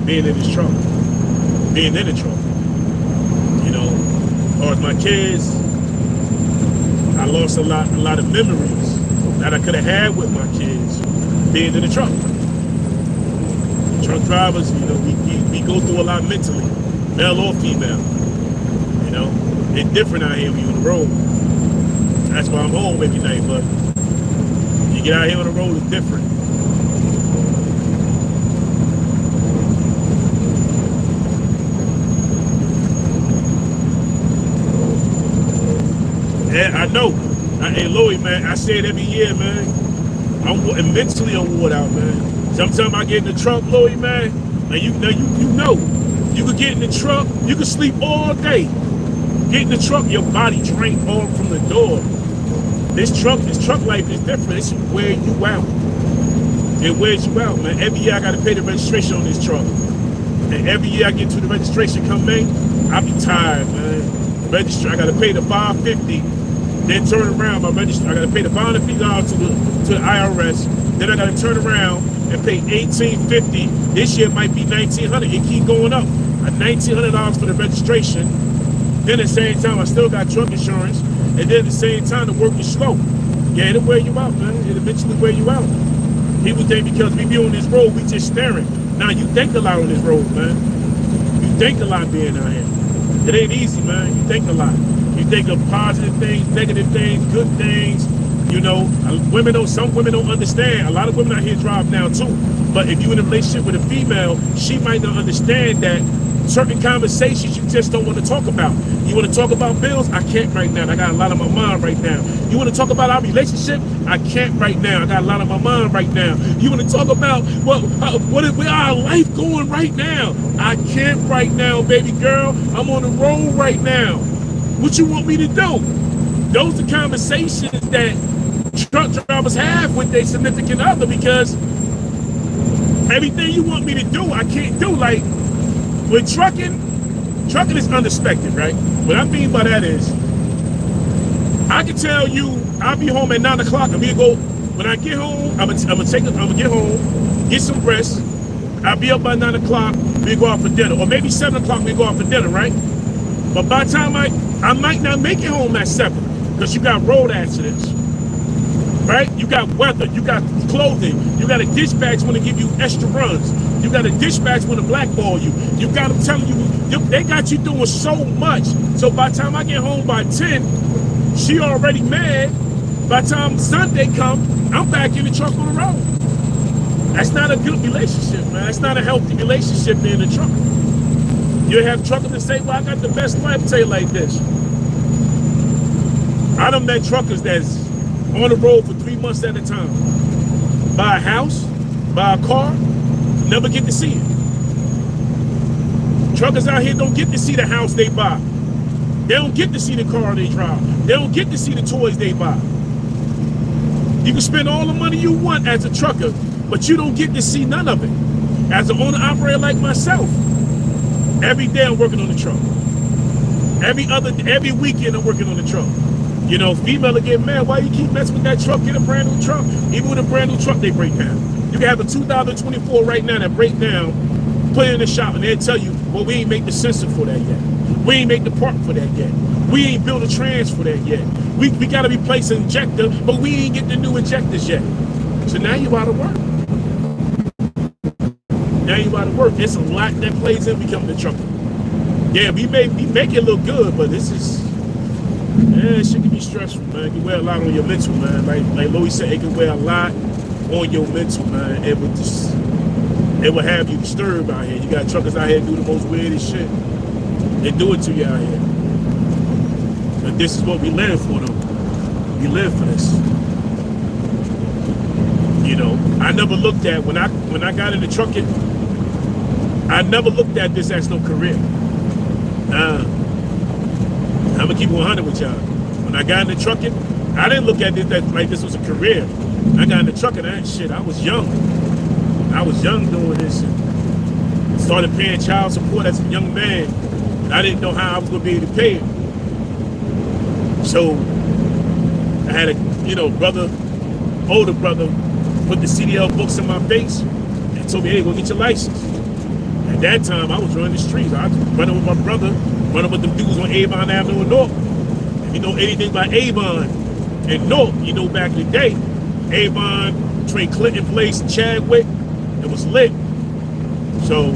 being in this truck, being in the truck. You know, as far as my kids, I lost a lot of memories that I could have had with my kids being in the truck. Truck drivers, you know, we go through a lot mentally, male or female. You know, it's different out here when you're on the road. That's why I'm home every night, but you get out here on the road, it's different. Yeah, I know. Hey, Louie, man, I say it every year, man. I'm mentally worn out, man. Sometimes I get in the truck, Louie, man, and you know, you could get in the truck, you could sleep all day. Get in the truck, your body drained all from the door. This truck life is different. It's wear you out. It wears you out, man. Every year I got to pay the registration on this truck. And every year I get to the registration come May, I be tired, man. I got to pay the $550 then turn around, my register, I gotta pay the bond and fee dollars to the IRS. Then I gotta turn around and pay $1,850. This year it might be $1,900. It keep going up. $1,900 for the registration. Then at the same time, I still got truck insurance. And then at the same time, the work is slow. Yeah, it'll wear you out, man. It'll eventually wear you out. People think because we be on this road, we just staring. Now, you think a lot on this road, man. You think a lot being out here. It ain't easy, man. You think a lot. You think of positive things, negative things, good things. You know, some women don't understand. A lot of women out here drive now too. But if you're in a relationship with a female, she might not understand that certain conversations you just don't want to talk about. You want to talk about bills? I can't right now. I got a lot on my mind right now. You want to talk about our relationship? I can't right now. I got a lot on my mind right now. You want to talk about where our life going right now? I can't right now, baby girl. I'm on the road right now. What you want me to do? Those are conversations that truck drivers have with their significant other, because everything you want me to do, I can't do. Like with trucking is unexpected, right? What I mean by that is, I can tell you I'll be home at 9 o'clock. When I get home, I'm gonna get home, get some rest. I'll be up by 9 o'clock, we go out for dinner. Or maybe 7 o'clock, we go out for dinner, right? But by the time I might not make it home at 7, because you got road accidents, right? You got weather, you got clothing, you got a dispatch want to give you extra runs, you got a dispatch want to blackball you, you got them telling you, they got you doing so much. So by the time I get home by 10, she already mad. By the time Sunday come, I'm back in the truck on the road. That's not a good relationship, man. That's not a healthy relationship in the truck. You have truckers that say, well, I got the best life. I'll tell you like this. I done met truckers that's on the road for 3 months at a time. Buy a house, buy a car, never get to see it. Truckers out here don't get to see the house they buy. They don't get to see the car they drive. They don't get to see the toys they buy. You can spend all the money you want as a trucker, but you don't get to see none of it. As an owner-operator like myself, every day I'm working on the truck. Every weekend I'm working on the truck. You know, female will get mad. Why you keep messing with that truck? Get a brand new truck. Even with a brand new truck, they break down. You can have a 2024 right now that break down, put it in the shop, and they'll tell you, well, we ain't make the sensor for that yet. We ain't make the part for that yet. We ain't built a trans for that yet. We got to replace an injector, but we ain't get the new injectors yet. So now you out of work. Now you out of work. It's a lot that plays in becoming a trucker. Yeah, we make it look good, but this is, it shit can be stressful, man. It can wear a lot on your mental, man. Like Louis said, it can wear a lot on your mental, man. It will have you disturbed out here. You got truckers out here do the most weirdest shit. They do it to you out here. But this is what we live for, though. We live for this. You know, I never looked at, when I got into trucking, I never looked at this as no career. I'm gonna keep 100 with y'all. When I got into trucking, I didn't look at this like this was a career. I got into trucking, I was young. I was young doing this. And started paying child support as a young man. I didn't know how I was gonna be able to pay it. So I had a brother, older brother, put the CDL books in my face and told me, hey, go get your license. At that time, I was running the streets. I was running with my brother, running with them dudes on Avon Avenue in North. If you know anything about Avon and North, you know back in the day, Avon, between Clinton Place and Chadwick, it was lit. So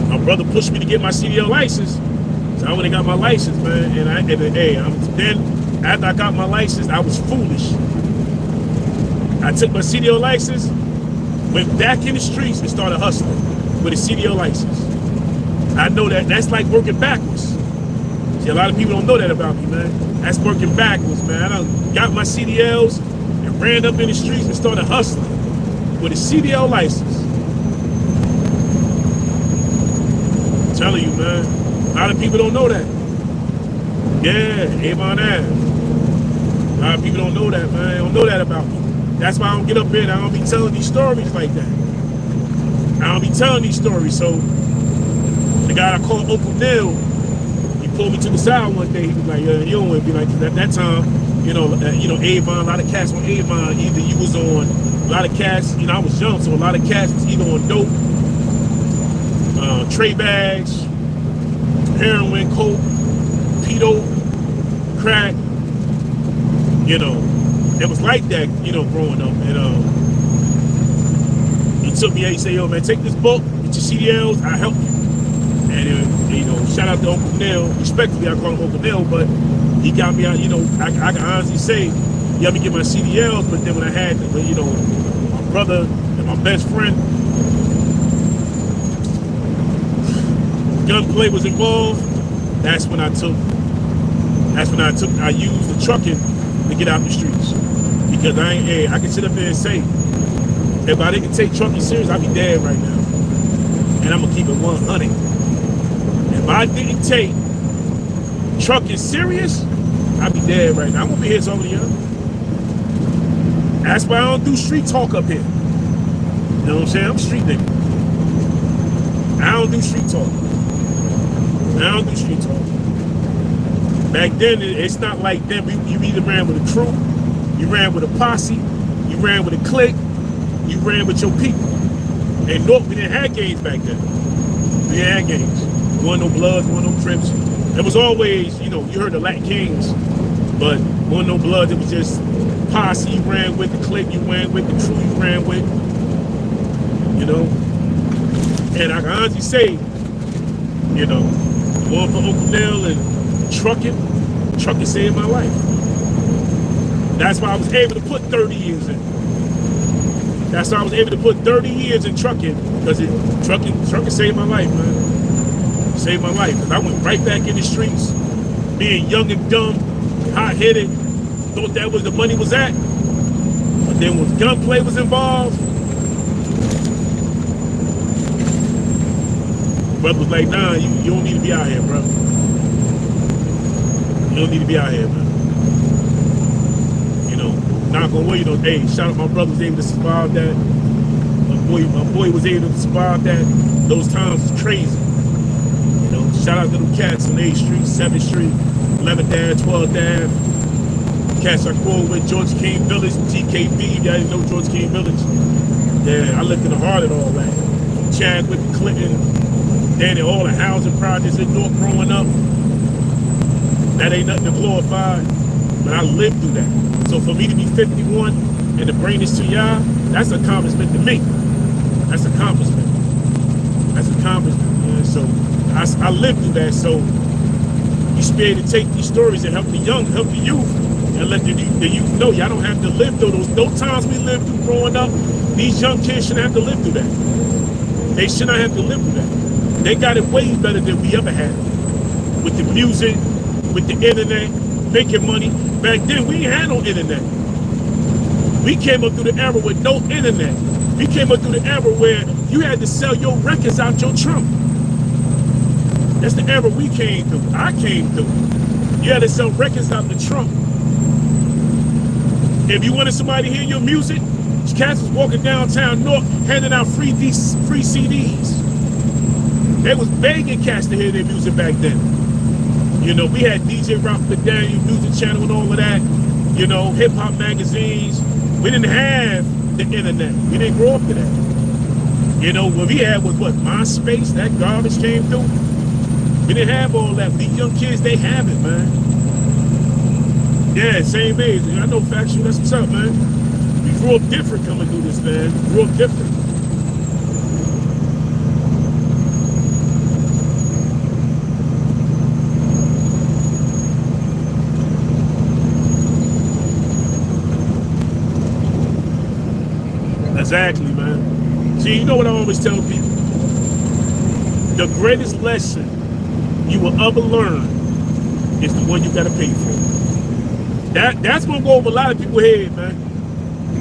my brother pushed me to get my CDL license. So I went and got my license, man. Then after I got my license, I was foolish. I took my CDL license, went back in the streets and started hustling with a CDL license. I know that's like working backwards. See, a lot of people don't know that about me, man. That's working backwards, man. I done got my CDLs and ran up in the streets and started hustling with a CDL license. I'm telling you, man. A lot of people don't know that. Yeah, Avon Ave. A lot of people don't know that, man. They don't know that about me. That's why I don't get up in. I don't be telling these stories like that. I don't be telling these stories. So the guy I call Uncle Neil, he pulled me to the side one day. He was like, you don't want to be like this. At that time, Avon, a lot of cats on Avon, either you was on, a lot of cats, I was young, so a lot of cats was either on dope, tray bags, heroin, coke, pedo, crack, it was like that, growing up. And he took me out, he said, yo, man, take this book, get your CDLs, I'll help you. And, shout out to Uncle Neil. Respectfully, I call him Uncle Neil, but he got me out, I can honestly say, he helped me get my CDLs, but then when I had, my brother and my best friend, gunplay was involved, I used the trucking to get out the streets. Because I can sit up there and say, if I didn't take trucking serious, I'd be dead right now. And I'm gonna keep it 100. If I didn't take trucking serious, I'd be dead right now. I'm gonna be here some of you. That's why I don't do street talk up here. You know what I'm saying? I'm a street nigga. I don't do street talk. Back then, it's not like then. You either ran with a crew, you ran with a posse, you ran with a clique, you ran with your people. And North, we didn't have gangs back then. We didn't have gangs. There wasn't no Bloods, there wasn't no Crips. It was always, you heard the Latin Kings, but there wasn't no Bloods. It was just posse you ran with, the clique you ran with, the crew you ran with. And I can honestly say, going for Uncle Neil and trucking saved my life. That's why I was able to put 30 years in. That's why I was able to put 30 years in trucking, because trucking saved my life, man. Saved my life. Because I went right back in the streets, being young and dumb, hot-headed, thought that was the money was at. But then when gunplay was involved, brother was like, nah, you don't need to be out here, bro. You don't need to be out here, man. Knock on wood, hey, shout out my brother was able to survive that. My boy was able to survive that. Those times was crazy. Shout out to them cats on 8th Street, 7th Street, 11th Ave, 12th Ave. Cats I grew with, George King Village, TKB, y'all didn't know George King Village. Yeah, I lived in the heart of all that. From Chadwick, Clinton, then all the housing projects in North growing up. That ain't nothing to glorify, but I lived through that. So for me to be 51 and to bring this to y'all, that's an accomplishment to me. That's an accomplishment. Man. So I lived through that. So you should be able to take these stories and help the youth, and let the youth know y'all don't have to live through those times we lived through growing up. These young kids shouldn't have to live through that. They should not have to live through that. They got it way better than we ever had. With the music, with the internet, making money. Back then, we ain't had no internet. We came up through the era with no internet. We came up through the era where you had to sell your records out your trunk. That's the era we came through. I came through. You had to sell records out the trunk. If you wanted somebody to hear your music, cats was walking downtown North handing out free CDs. They was begging cats to hear their music back then. We had DJ Rock the Daniel Music Channel and all of that. Hip-hop magazines. We didn't have the internet. We didn't grow up to that. What we had was what? MySpace, that garbage came through. We didn't have all that. These young kids, they have it, man. Yeah, same age. I know factual, that's what's up, man. We grew up different coming through this, man. We grew up different. Exactly, man. See, you know what I always tell people? The greatest lesson you will ever learn is the one you gotta pay for. That's gonna go over a lot of people's head, man.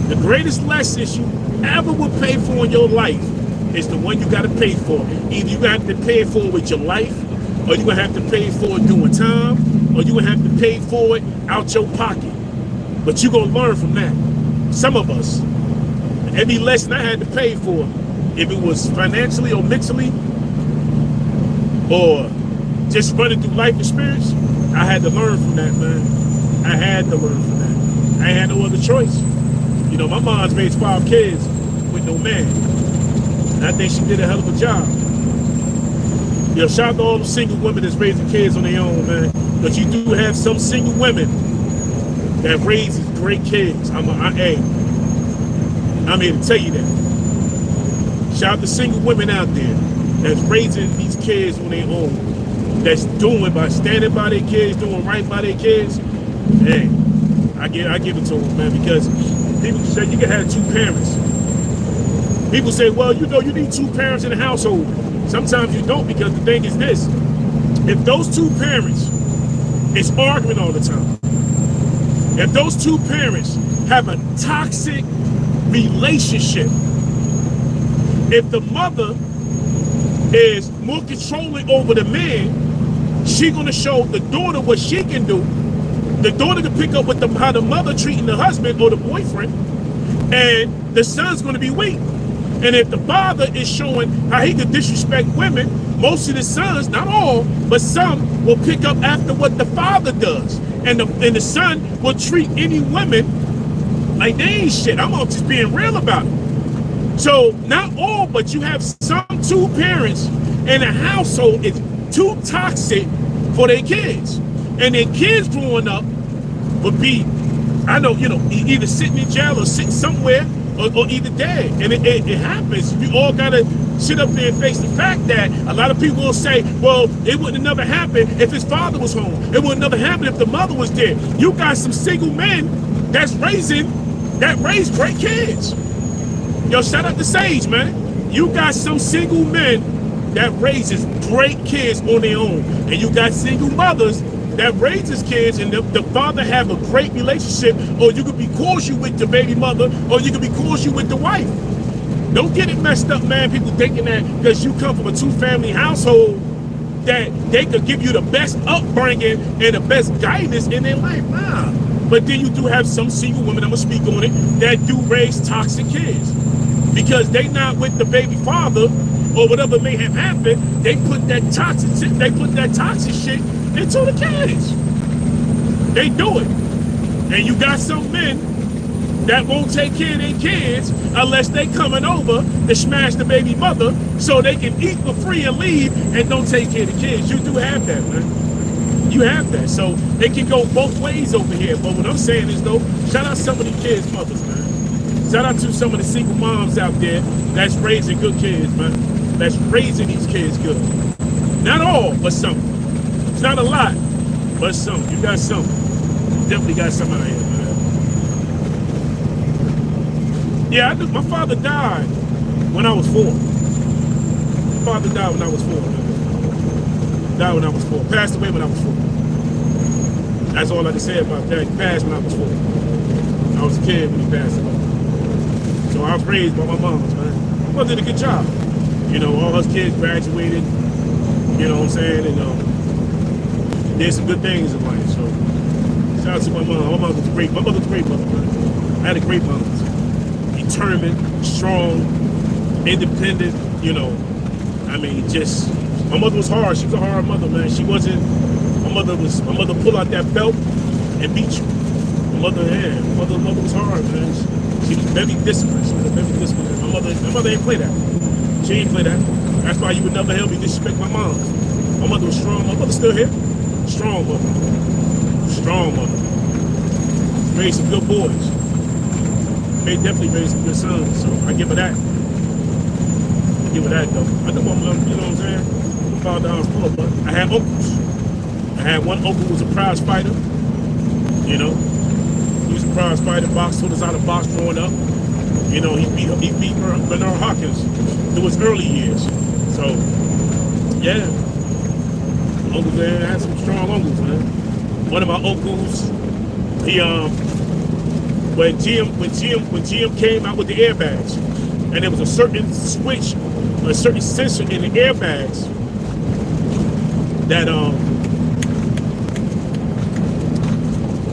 The greatest lesson you ever will pay for in your life is the one you gotta pay for. Either you have to pay for it with your life, or you're gonna have to pay for it doing time, or you're gonna have to pay for it out your pocket. But you're gonna learn from that. Some of us. Every lesson I had to pay for, if it was financially or mentally, or just running through life experience, I had to learn from that, man. I had to learn from that. I had no other choice. You know, my mom's raised 5 kids with no man. And I think she did a hell of a job. You know, shout out to all the single women that's raising kids on their own, man. But you do have some single women that raises great kids. I'm here to tell you that. Shout out to single women out there that's raising these kids on their own. That's doing by standing by their kids, doing right by their kids. Hey, I give it to them, man, because people say you can have 2 parents. People say, well, you know, you need 2 parents in the household. Sometimes you don't, because the thing is this. If those 2 parents is arguing all the time, if those 2 parents have a toxic relationship, if the mother is more controlling over the man, she's going to show the daughter what she can do. The daughter can pick up with how the mother treating the husband or the boyfriend, and the son's going to be weak. And if the father is showing how he can disrespect women, most of the sons, not all, but some will pick up after what the father does. And the son will treat any women like they ain't shit. I'm just being real about it. So not all, but you have some 2 parents in a household is too toxic for their kids. And their kids growing up would be, I know, you know, either sitting in jail or sitting somewhere or either dead. And it happens. You all got to sit up there and face the fact that a lot of people will say, well, it wouldn't have never happened if his father was home. It wouldn't never happen if the mother was there. You got some single men that raise great kids. Yo, shout out to Sage, man. You got some single men that raises great kids on their own. And you got single mothers that raises kids, and the father have a great relationship, or you could be cause you with the baby mother, or you could be cause you with the wife. Don't get it messed up, man. People thinking that because you come from a 2-family household that they could give you the best upbringing and the best guidance in their life. Nah. But then you do have some single women, I'm gonna speak on it, that do raise toxic kids. Because they not with the baby father or whatever may have happened, they put that toxic shit into the kids. They do it. And you got some men that won't take care of their kids unless they coming over to smash the baby mother so they can eat for free and leave and don't take care of the kids. You do have that, man. You have that. So it can go both ways over here. But what I'm saying is, though, shout out some of these kids' mothers, man. Shout out to some of the single moms out there that's raising good kids, man. That's raising these kids good. Not all, but some. It's not a lot, but some. You got some. Definitely got some out here, man. Yeah, I knew my father died when I was 4. My father died when I was 4, man. Died when I was 4. Passed away when I was 4. That's all I can say about that. He passed when I was 4. I was a kid when he passed away. So I was raised by my moms, man. My mother did a good job. You know, all her kids graduated, you know what I'm saying, and did some good things in life. So shout out to my mom. My mother was great. My mother was a great mother, man. I had a great mother. Determined, strong, independent, you know. I mean, just, my mother was hard. She was a hard mother, man. She wasn't, my mother pull out that belt and beat you. My mother was hard, man. She was very disciplined. She was very disciplined. My mother ain't play that. She ain't play that. That's why you would never hear me disrespect my mom. My mother was strong. My mother's still here. Strong mother. Strong mother. Raised some good boys. Definitely raised some good sons. So I give her that. I give her that, though. I know my mom, you know what I'm saying? My father, I was poor, but I had uncles. I had one uncle who was a prize fighter. You know? He was a prize fighter, boxed, taught us how to box growing up. You know, he beat Bernard Hawkins through his early years. So, yeah. Uncles there, I had some strong uncles, man. One of my uncles, he, when GM came out with the airbags, and there was a certain switch, a certain sensor in the airbags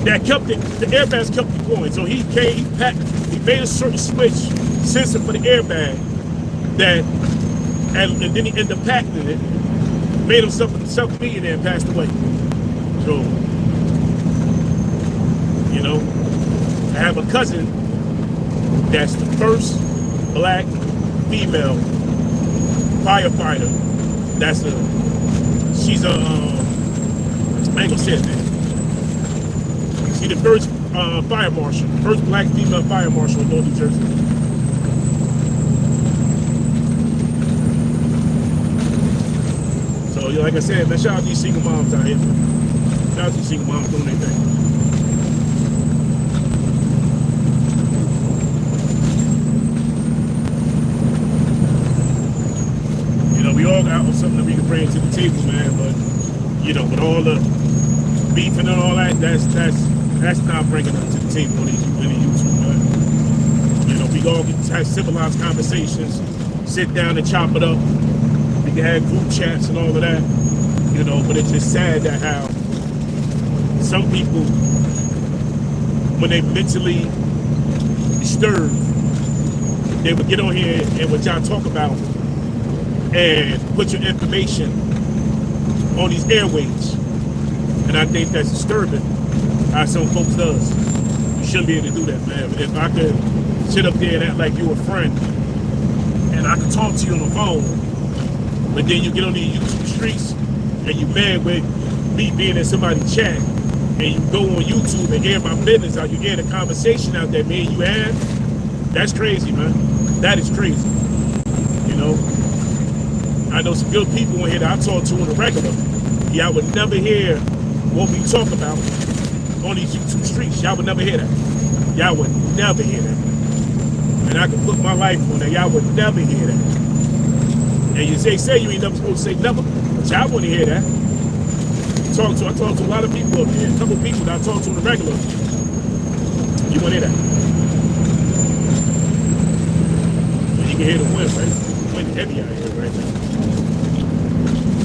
that kept it, the airbags kept it going. So he made a certain switch sensor for the airbag that, and then he ended up patenting it, made himself a millionaire and passed away. So, you know, I have a cousin that's the first black female firefighter. She's a, I ain't gonna say it, man. She's the first fire marshal, first black female fire marshal in North New Jersey. So, like I said, man, shout out to these single moms out here. Shout out to these single moms doing their thing. You know, we all got something that we can bring to the table, man. But you know, with all the beefing and all that, that's not bringing us to the table on YouTube, man. You know, we all get to have civilized conversations, sit down and chop it up. We can have group chats and all of that, you know, but it's just sad that how some people, when they mentally disturbed, they would get on here and what y'all talk about and put your information on these airwaves. And I think that's disturbing how some folks does. You shouldn't be able to do that, man. If I could sit up there and act like you're a friend and I could talk to you on the phone, but then you get on the YouTube streets and you mad with me being in somebody's chat, and you go on YouTube and air my business out, you air the conversation out that me and you had, that's crazy, man. That is crazy. You know, I know some good people in here that I talk to on the regular. Y'all would never hear what we talk about on these YouTube streets. Y'all would never hear that. Y'all would never hear that. And I can put my life on that. Y'all would never hear that. And you say you ain't never supposed to say never, but y'all wouldn't hear that. I talk to a lot of people up here, a couple of people that I talk to on the regular. You wouldn't hear that. And you can hear the wind, right? The wind is heavy out here right now.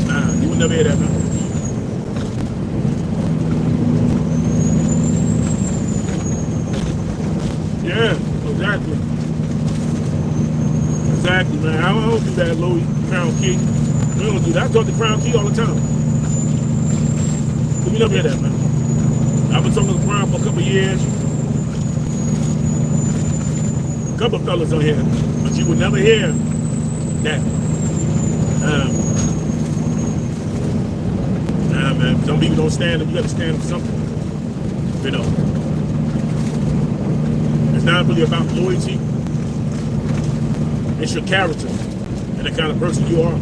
Nah, you would never hear that, man. Yeah, exactly. Exactly, man. I don't do that, Louis, Crown Key. We don't do that. I talk to Crown Key all the time. We never hear that, man. I've been talking to Crown for a couple of years. A couple of fellas on here, but you would never hear that. Nah, man. Some people don't stand up. You got to stand up for something. You know. It's not really about loyalty. It's your character and the kind of person you are.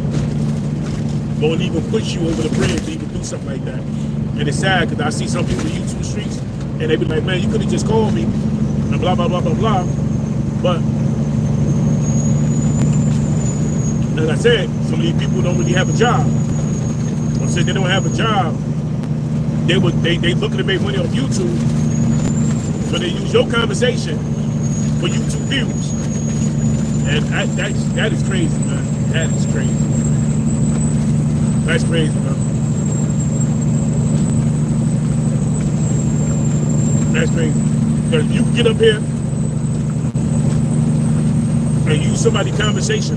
Won't even push you over the bridge to even do something like that. And it's sad because I see some people in the YouTube streets and they be like, man, you could have just called me and blah, blah, blah, blah, blah. But as I said, some of these people don't really have a job. Or since they don't have a job, they looking to make money off YouTube. So they use your conversation for YouTube views. And that is crazy, man. That is crazy. That's crazy, man. That's crazy. Because you can get up here and use somebody's conversation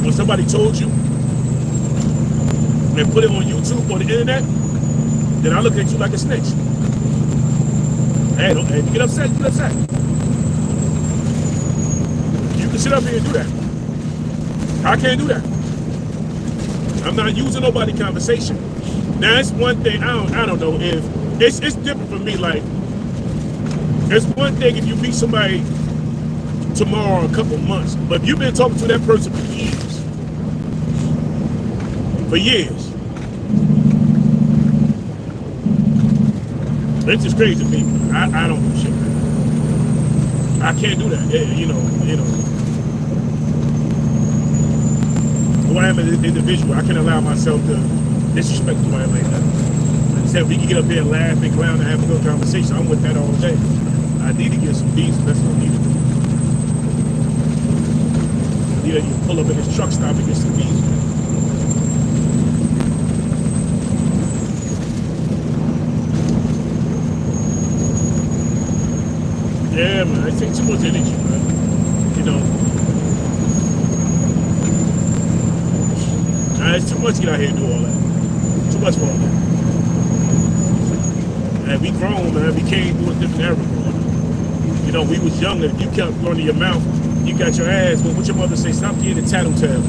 when somebody told you and put it on YouTube or the internet, then I look at you like a snitch. Hey, if you get upset, you get upset. You can sit up here and do that. I can't do that. I'm not using nobody's conversation. Now, it's one thing, I don't know if, it's different for me, like, it's one thing if you meet somebody tomorrow or a couple months, but if you've been talking to that person for years, it's just crazy to me. I don't do shit. I can't do that. You know. Who I am as an individual, I can't allow myself to disrespect who I am like that. Instead, we can get up there and laugh and clown and have a good conversation. I'm with that all day. I need to get some diesel. That's what I need to do. You pull up in this truck stop and get some diesel. Yeah, man, it takes too much energy, man. You know, it's too much to get out here and do all that. Too much for all that. And we grown, man. We came through a different era, bro. You know, we was younger. If you kept running your mouth, you got your ass. But what your mother say? Stop being a tattletale.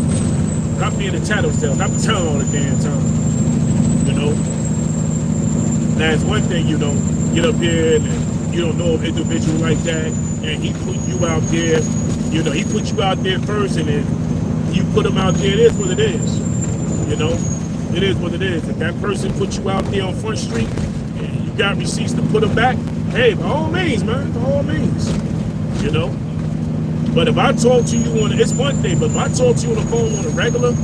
Stop being a tattletale. Stop telling all the damn time. You know? Now, it's one thing, you know, get up there and you don't know an individual like that, and he put you out there. You know, he put you out there first, and then you put him out there. It is what it is. You know? It is what it is. If that person put you out there on Front Street, and you got receipts to put them back, hey, by all means, man, by all means, you know. But if I talk to you on, it's one thing, but if I talk to you on the phone on a regular,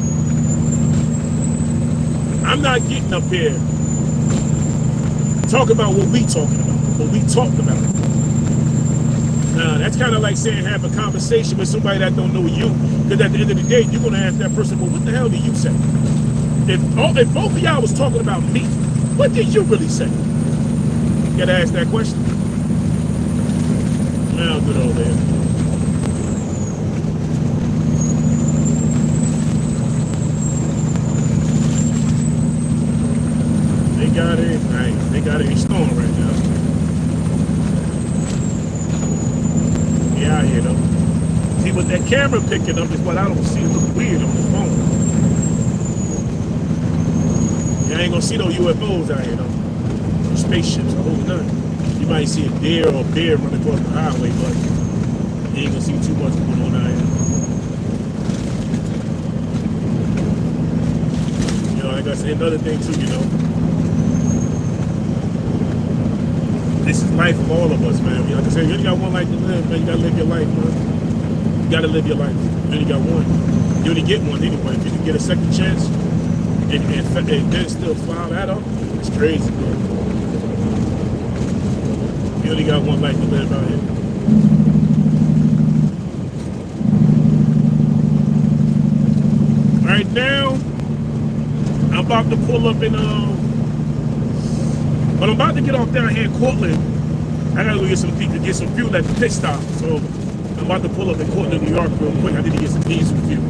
I'm not getting up here talking about what we talking about, what we talked about. Now, that's kind of like saying have a conversation with somebody that don't know you, because at the end of the day, you're going to ask that person, well, what the hell did you say? If both of y'all was talking about me, what did you really say? You got to ask that question. Now, good old man. They got it. They got it in storm right now. Yeah, out here though. See what that camera picking up is what I don't see. It look weird on the phone. You ain't gonna see no UFOs out here though. No spaceships, a whole none. You might see a deer or a bear run across the highway, but you ain't gonna see too much going on out here. You know, like I said, another thing too, you know. This is life of all of us, man. Like I said, you only got one life to live, man. You gotta live your life, man. You gotta live your life. You only got one. You only get one anyway. If you can get a second chance and then still fly that up, it's crazy, bro. You only got one life to live out here. Right now, I'm about to pull up in but I'm about to get off down here in Cortland. I gotta go get some fuel at the pit stop. So I'm about to pull up in Cortland, New York real quick. I need to get some diesel fuel.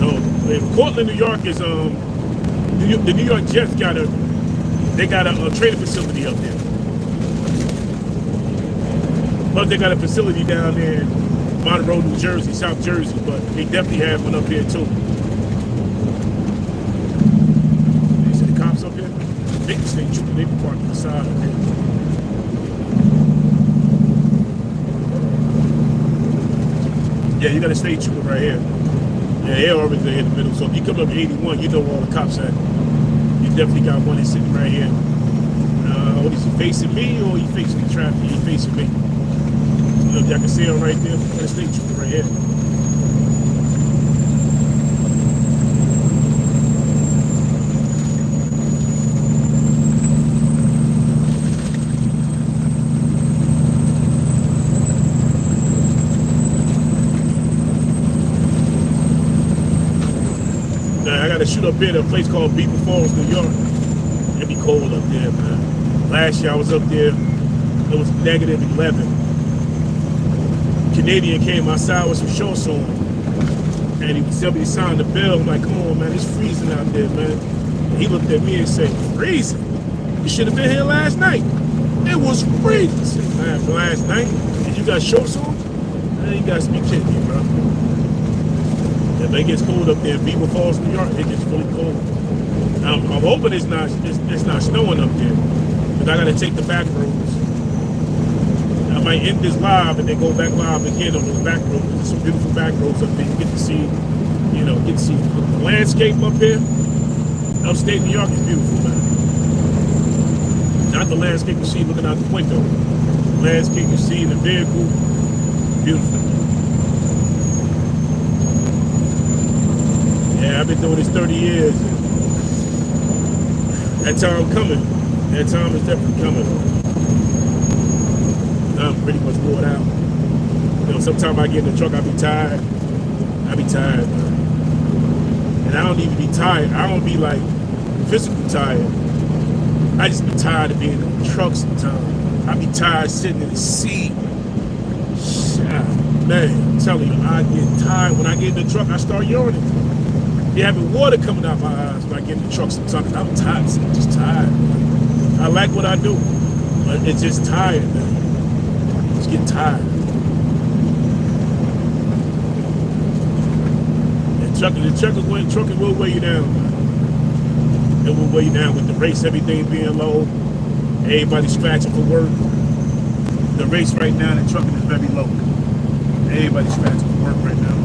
So in Cortland, New York is the New York Jets got a training facility up there. But they got a facility down there in Monroe, New Jersey, South Jersey, but they definitely have one up here too. They can stay true, they can park on the side of it. Yeah, you gotta stay true right here. Yeah, they're always there in the middle. So if you come up to 81, you know where all the cops at. You definitely got one that's sitting right here. What is he facing me or he facing the traffic? He facing me. You know, y'all can see him right there. You gotta stay true right here. Shoot up here at a place called Beaver Falls, New York. It'd be cold up there, man. Last year I was up there, it was -11. Canadian came outside with some shorts on, and he said he signed the bill. I'm like, come on, man, it's freezing out there, man. And he looked at me and said, freezing? You should have been here last night. It was freezing. I said, man, for last night? And you got shorts on? Man, you guys be kidding me, bro. If it gets cold up there in Beaver Falls, New York, it gets really cold. I'm hoping it's not snowing up there, but I gotta take the back roads. I might end this live and then go back live again on those back roads. There's some beautiful back roads up there. You get to see, you know, the landscape up here. Upstate New York is beautiful, man. Not the landscape you see looking out the window. The landscape you see in the vehicle, beautiful. Yeah, I've been doing this 30 years. That time coming. That time is definitely coming. I'm pretty much worn out. You know, sometimes I get in the truck, I be tired. I be tired, man. And I don't even be tired. I don't be like physically tired. I just be tired of being in the truck sometimes. I be tired sitting in the seat. Man, I'm telling you, I get tired. When I get in the truck, I start yawning. You're having water coming out my eyes when I get in the truck sometimes. I'm tired. I'm just tired. I like what I do, but it's just tired, man. Just getting tired. And trucking will weigh you down, man. It will weigh you down with the race, everything being low, everybody scratching for work. The race right now in trucking is very low. Everybody scratching for work right now.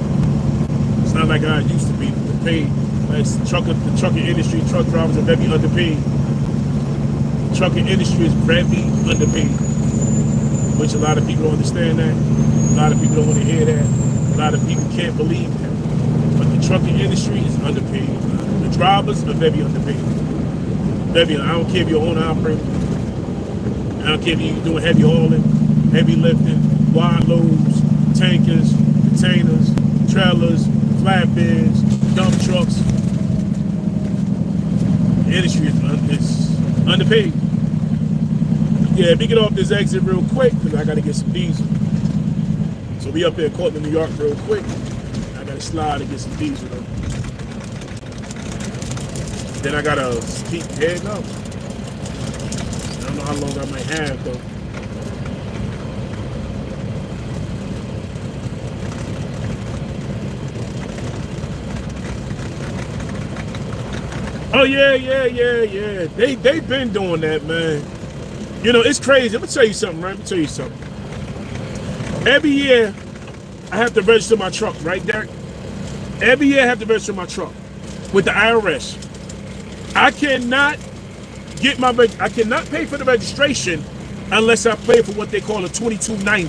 It's not like I used to be paid. Like the trucking industry, truck drivers are very underpaid. The trucking industry is very underpaid, which a lot of people don't understand that. A lot of people don't want to hear that. A lot of people can't believe that. But the trucking industry is underpaid. The drivers are very underpaid. I don't care if you're owner operator. I don't care if you're doing heavy hauling, heavy lifting, wide loads, tankers, containers, trailers, flatbeds, dump trucks. The industry is underpaid. Yeah, let me get off this exit real quick because I got to get some diesel. So we up there in Cortland, New York real quick. I got to slide and get some diesel though. Then I got to keep heading up. I don't know how long I might have though. Oh yeah. They've been doing that, man. You know, it's crazy. I'm gonna tell you something, right? Every year I have to register my truck, right, Derek? Every year I have to register my truck with the IRS. I cannot pay for the registration unless I pay for what they call a 2290.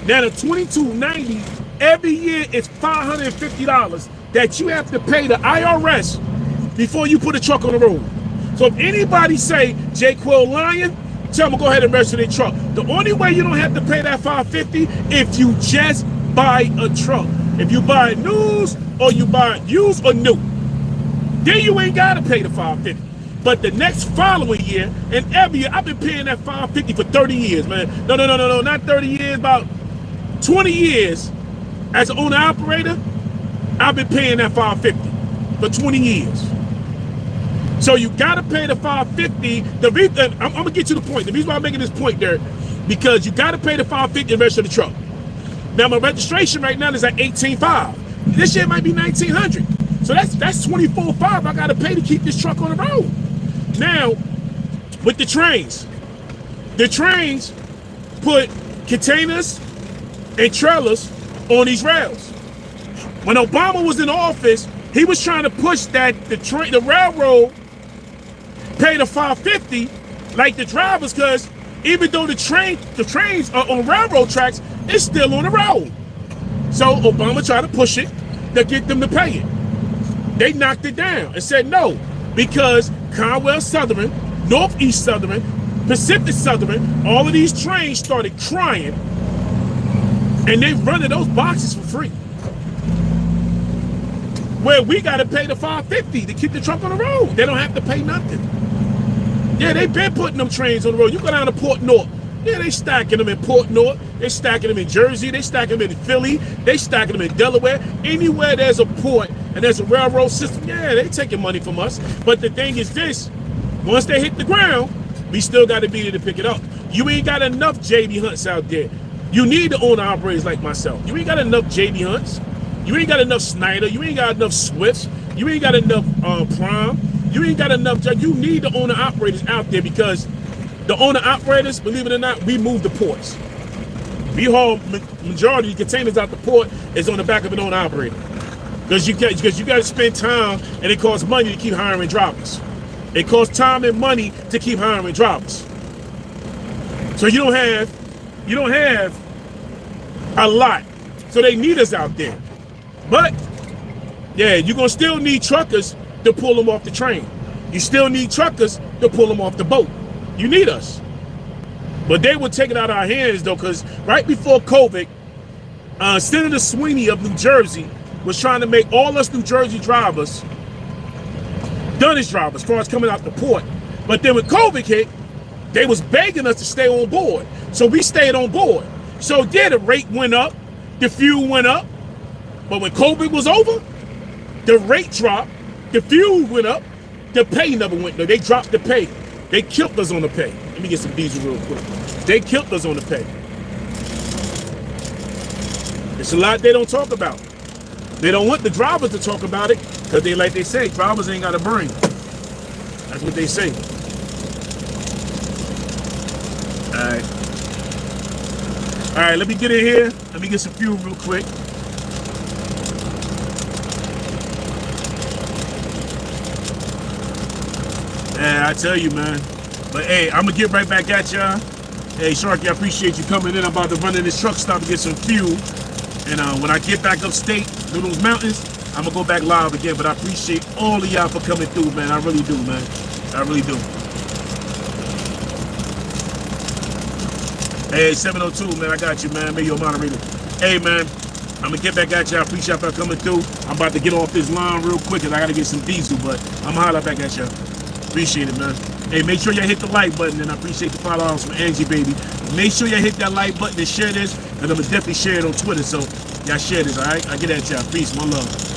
Now the 2290 every year is $550 that you have to pay the IRS before you put a truck on the road. So if anybody say J. Quill lying, tell them to go ahead and register their truck. The only way you don't have to pay that $550 if you just buy a truck. If you buy news or you buy used or new, then you ain't gotta pay the $550. But the next following year and every year, I've been paying that $550 for 30 years, man. No, not 30 years, about 20 years. As an owner operator, I've been paying that $550 for 20 years. So you gotta pay the $550. The reason I'm gonna get to the point. The reason why I'm making this point there, because you gotta pay the $550 to register the truck. Now my registration right now is at $18,500. This year might be $1,900. So that's $24,500 I gotta pay to keep this truck on the road. Now, with the trains put containers and trailers on these rails. When Obama was in office, he was trying to push that the railroad pay the $550 like the drivers, because even though the trains are on railroad tracks, it's still on the road. So Obama tried to push it to get them to pay it. They knocked it down and said no, because Conwell Southern, Northeast Southern, Pacific Southern, all of these trains started crying, and they running those boxes for free. Where we got to pay the $550 to keep the truck on the road. They don't have to pay nothing. Yeah, they've been putting them trains on the road. You go down to Port North. Yeah, they stacking them in Port North. They stacking them in Jersey. They stacking them in Philly. They stacking them in Delaware. Anywhere there's a port and there's a railroad system, yeah, they taking money from us. But the thing is this, once they hit the ground, we still got to be there to pick it up. You ain't got enough JB Hunts out there. You need the owner operators like myself. You ain't got enough JB Hunts. You ain't got enough Snyder. You ain't got enough Swifts. You ain't got enough Prime. You ain't got enough. You need the owner operators out there, because the owner operators, believe it or not, we move the ports. We haul majority of the containers out the port is on the back of an owner operator, because you got to spend time, and it costs money to keep hiring drivers. It costs time and money to keep hiring drivers. So you don't have a lot. So they need us out there. But yeah, you're gonna still need truckers to pull them off the train. You still need truckers to pull them off the boat. You need us. But they would take it out of our hands though, because right before COVID, Senator Sweeney of New Jersey was trying to make all us New Jersey drivers dunnage drivers as far as coming out the port. But then when COVID hit, they was begging us to stay on board. So we stayed on board. So yeah, the rate went up. the fuel went up. But when COVID was over, the rate dropped, the fuel went up, the pay never went. No, they dropped the pay. They killed us on the pay. Let me get some diesel real quick. They killed us on the pay. It's a lot they don't talk about. They don't want the drivers to talk about it because they, like they say, drivers ain't got a brain. That's what they say. All right. All right, let me get in here. Let me get some fuel real quick. Yeah, I tell you, man. But hey, I'm gonna get right back at y'all. Hey, Sharky, I appreciate you coming in. I'm about to run in this truck stop and get some fuel. And when I get back upstate through those mountains, I'm gonna go back live again. But I appreciate all of y'all for coming through, man. I really do, man. I really do. Hey, 702, man. I got you, man. Make you a moderator. Hey, man. I'm gonna get back at y'all. Appreciate y'all coming through. I'm about to get off this line real quick and I gotta get some diesel, but I'm gonna holler back at y'all. Appreciate it, man. Hey, make sure y'all hit the like button, and I appreciate the $5 from Angie, baby. Make sure y'all hit that like button and share this, and I'm gonna definitely share it on Twitter, so y'all share this, all right? I get at y'all. Peace, my love.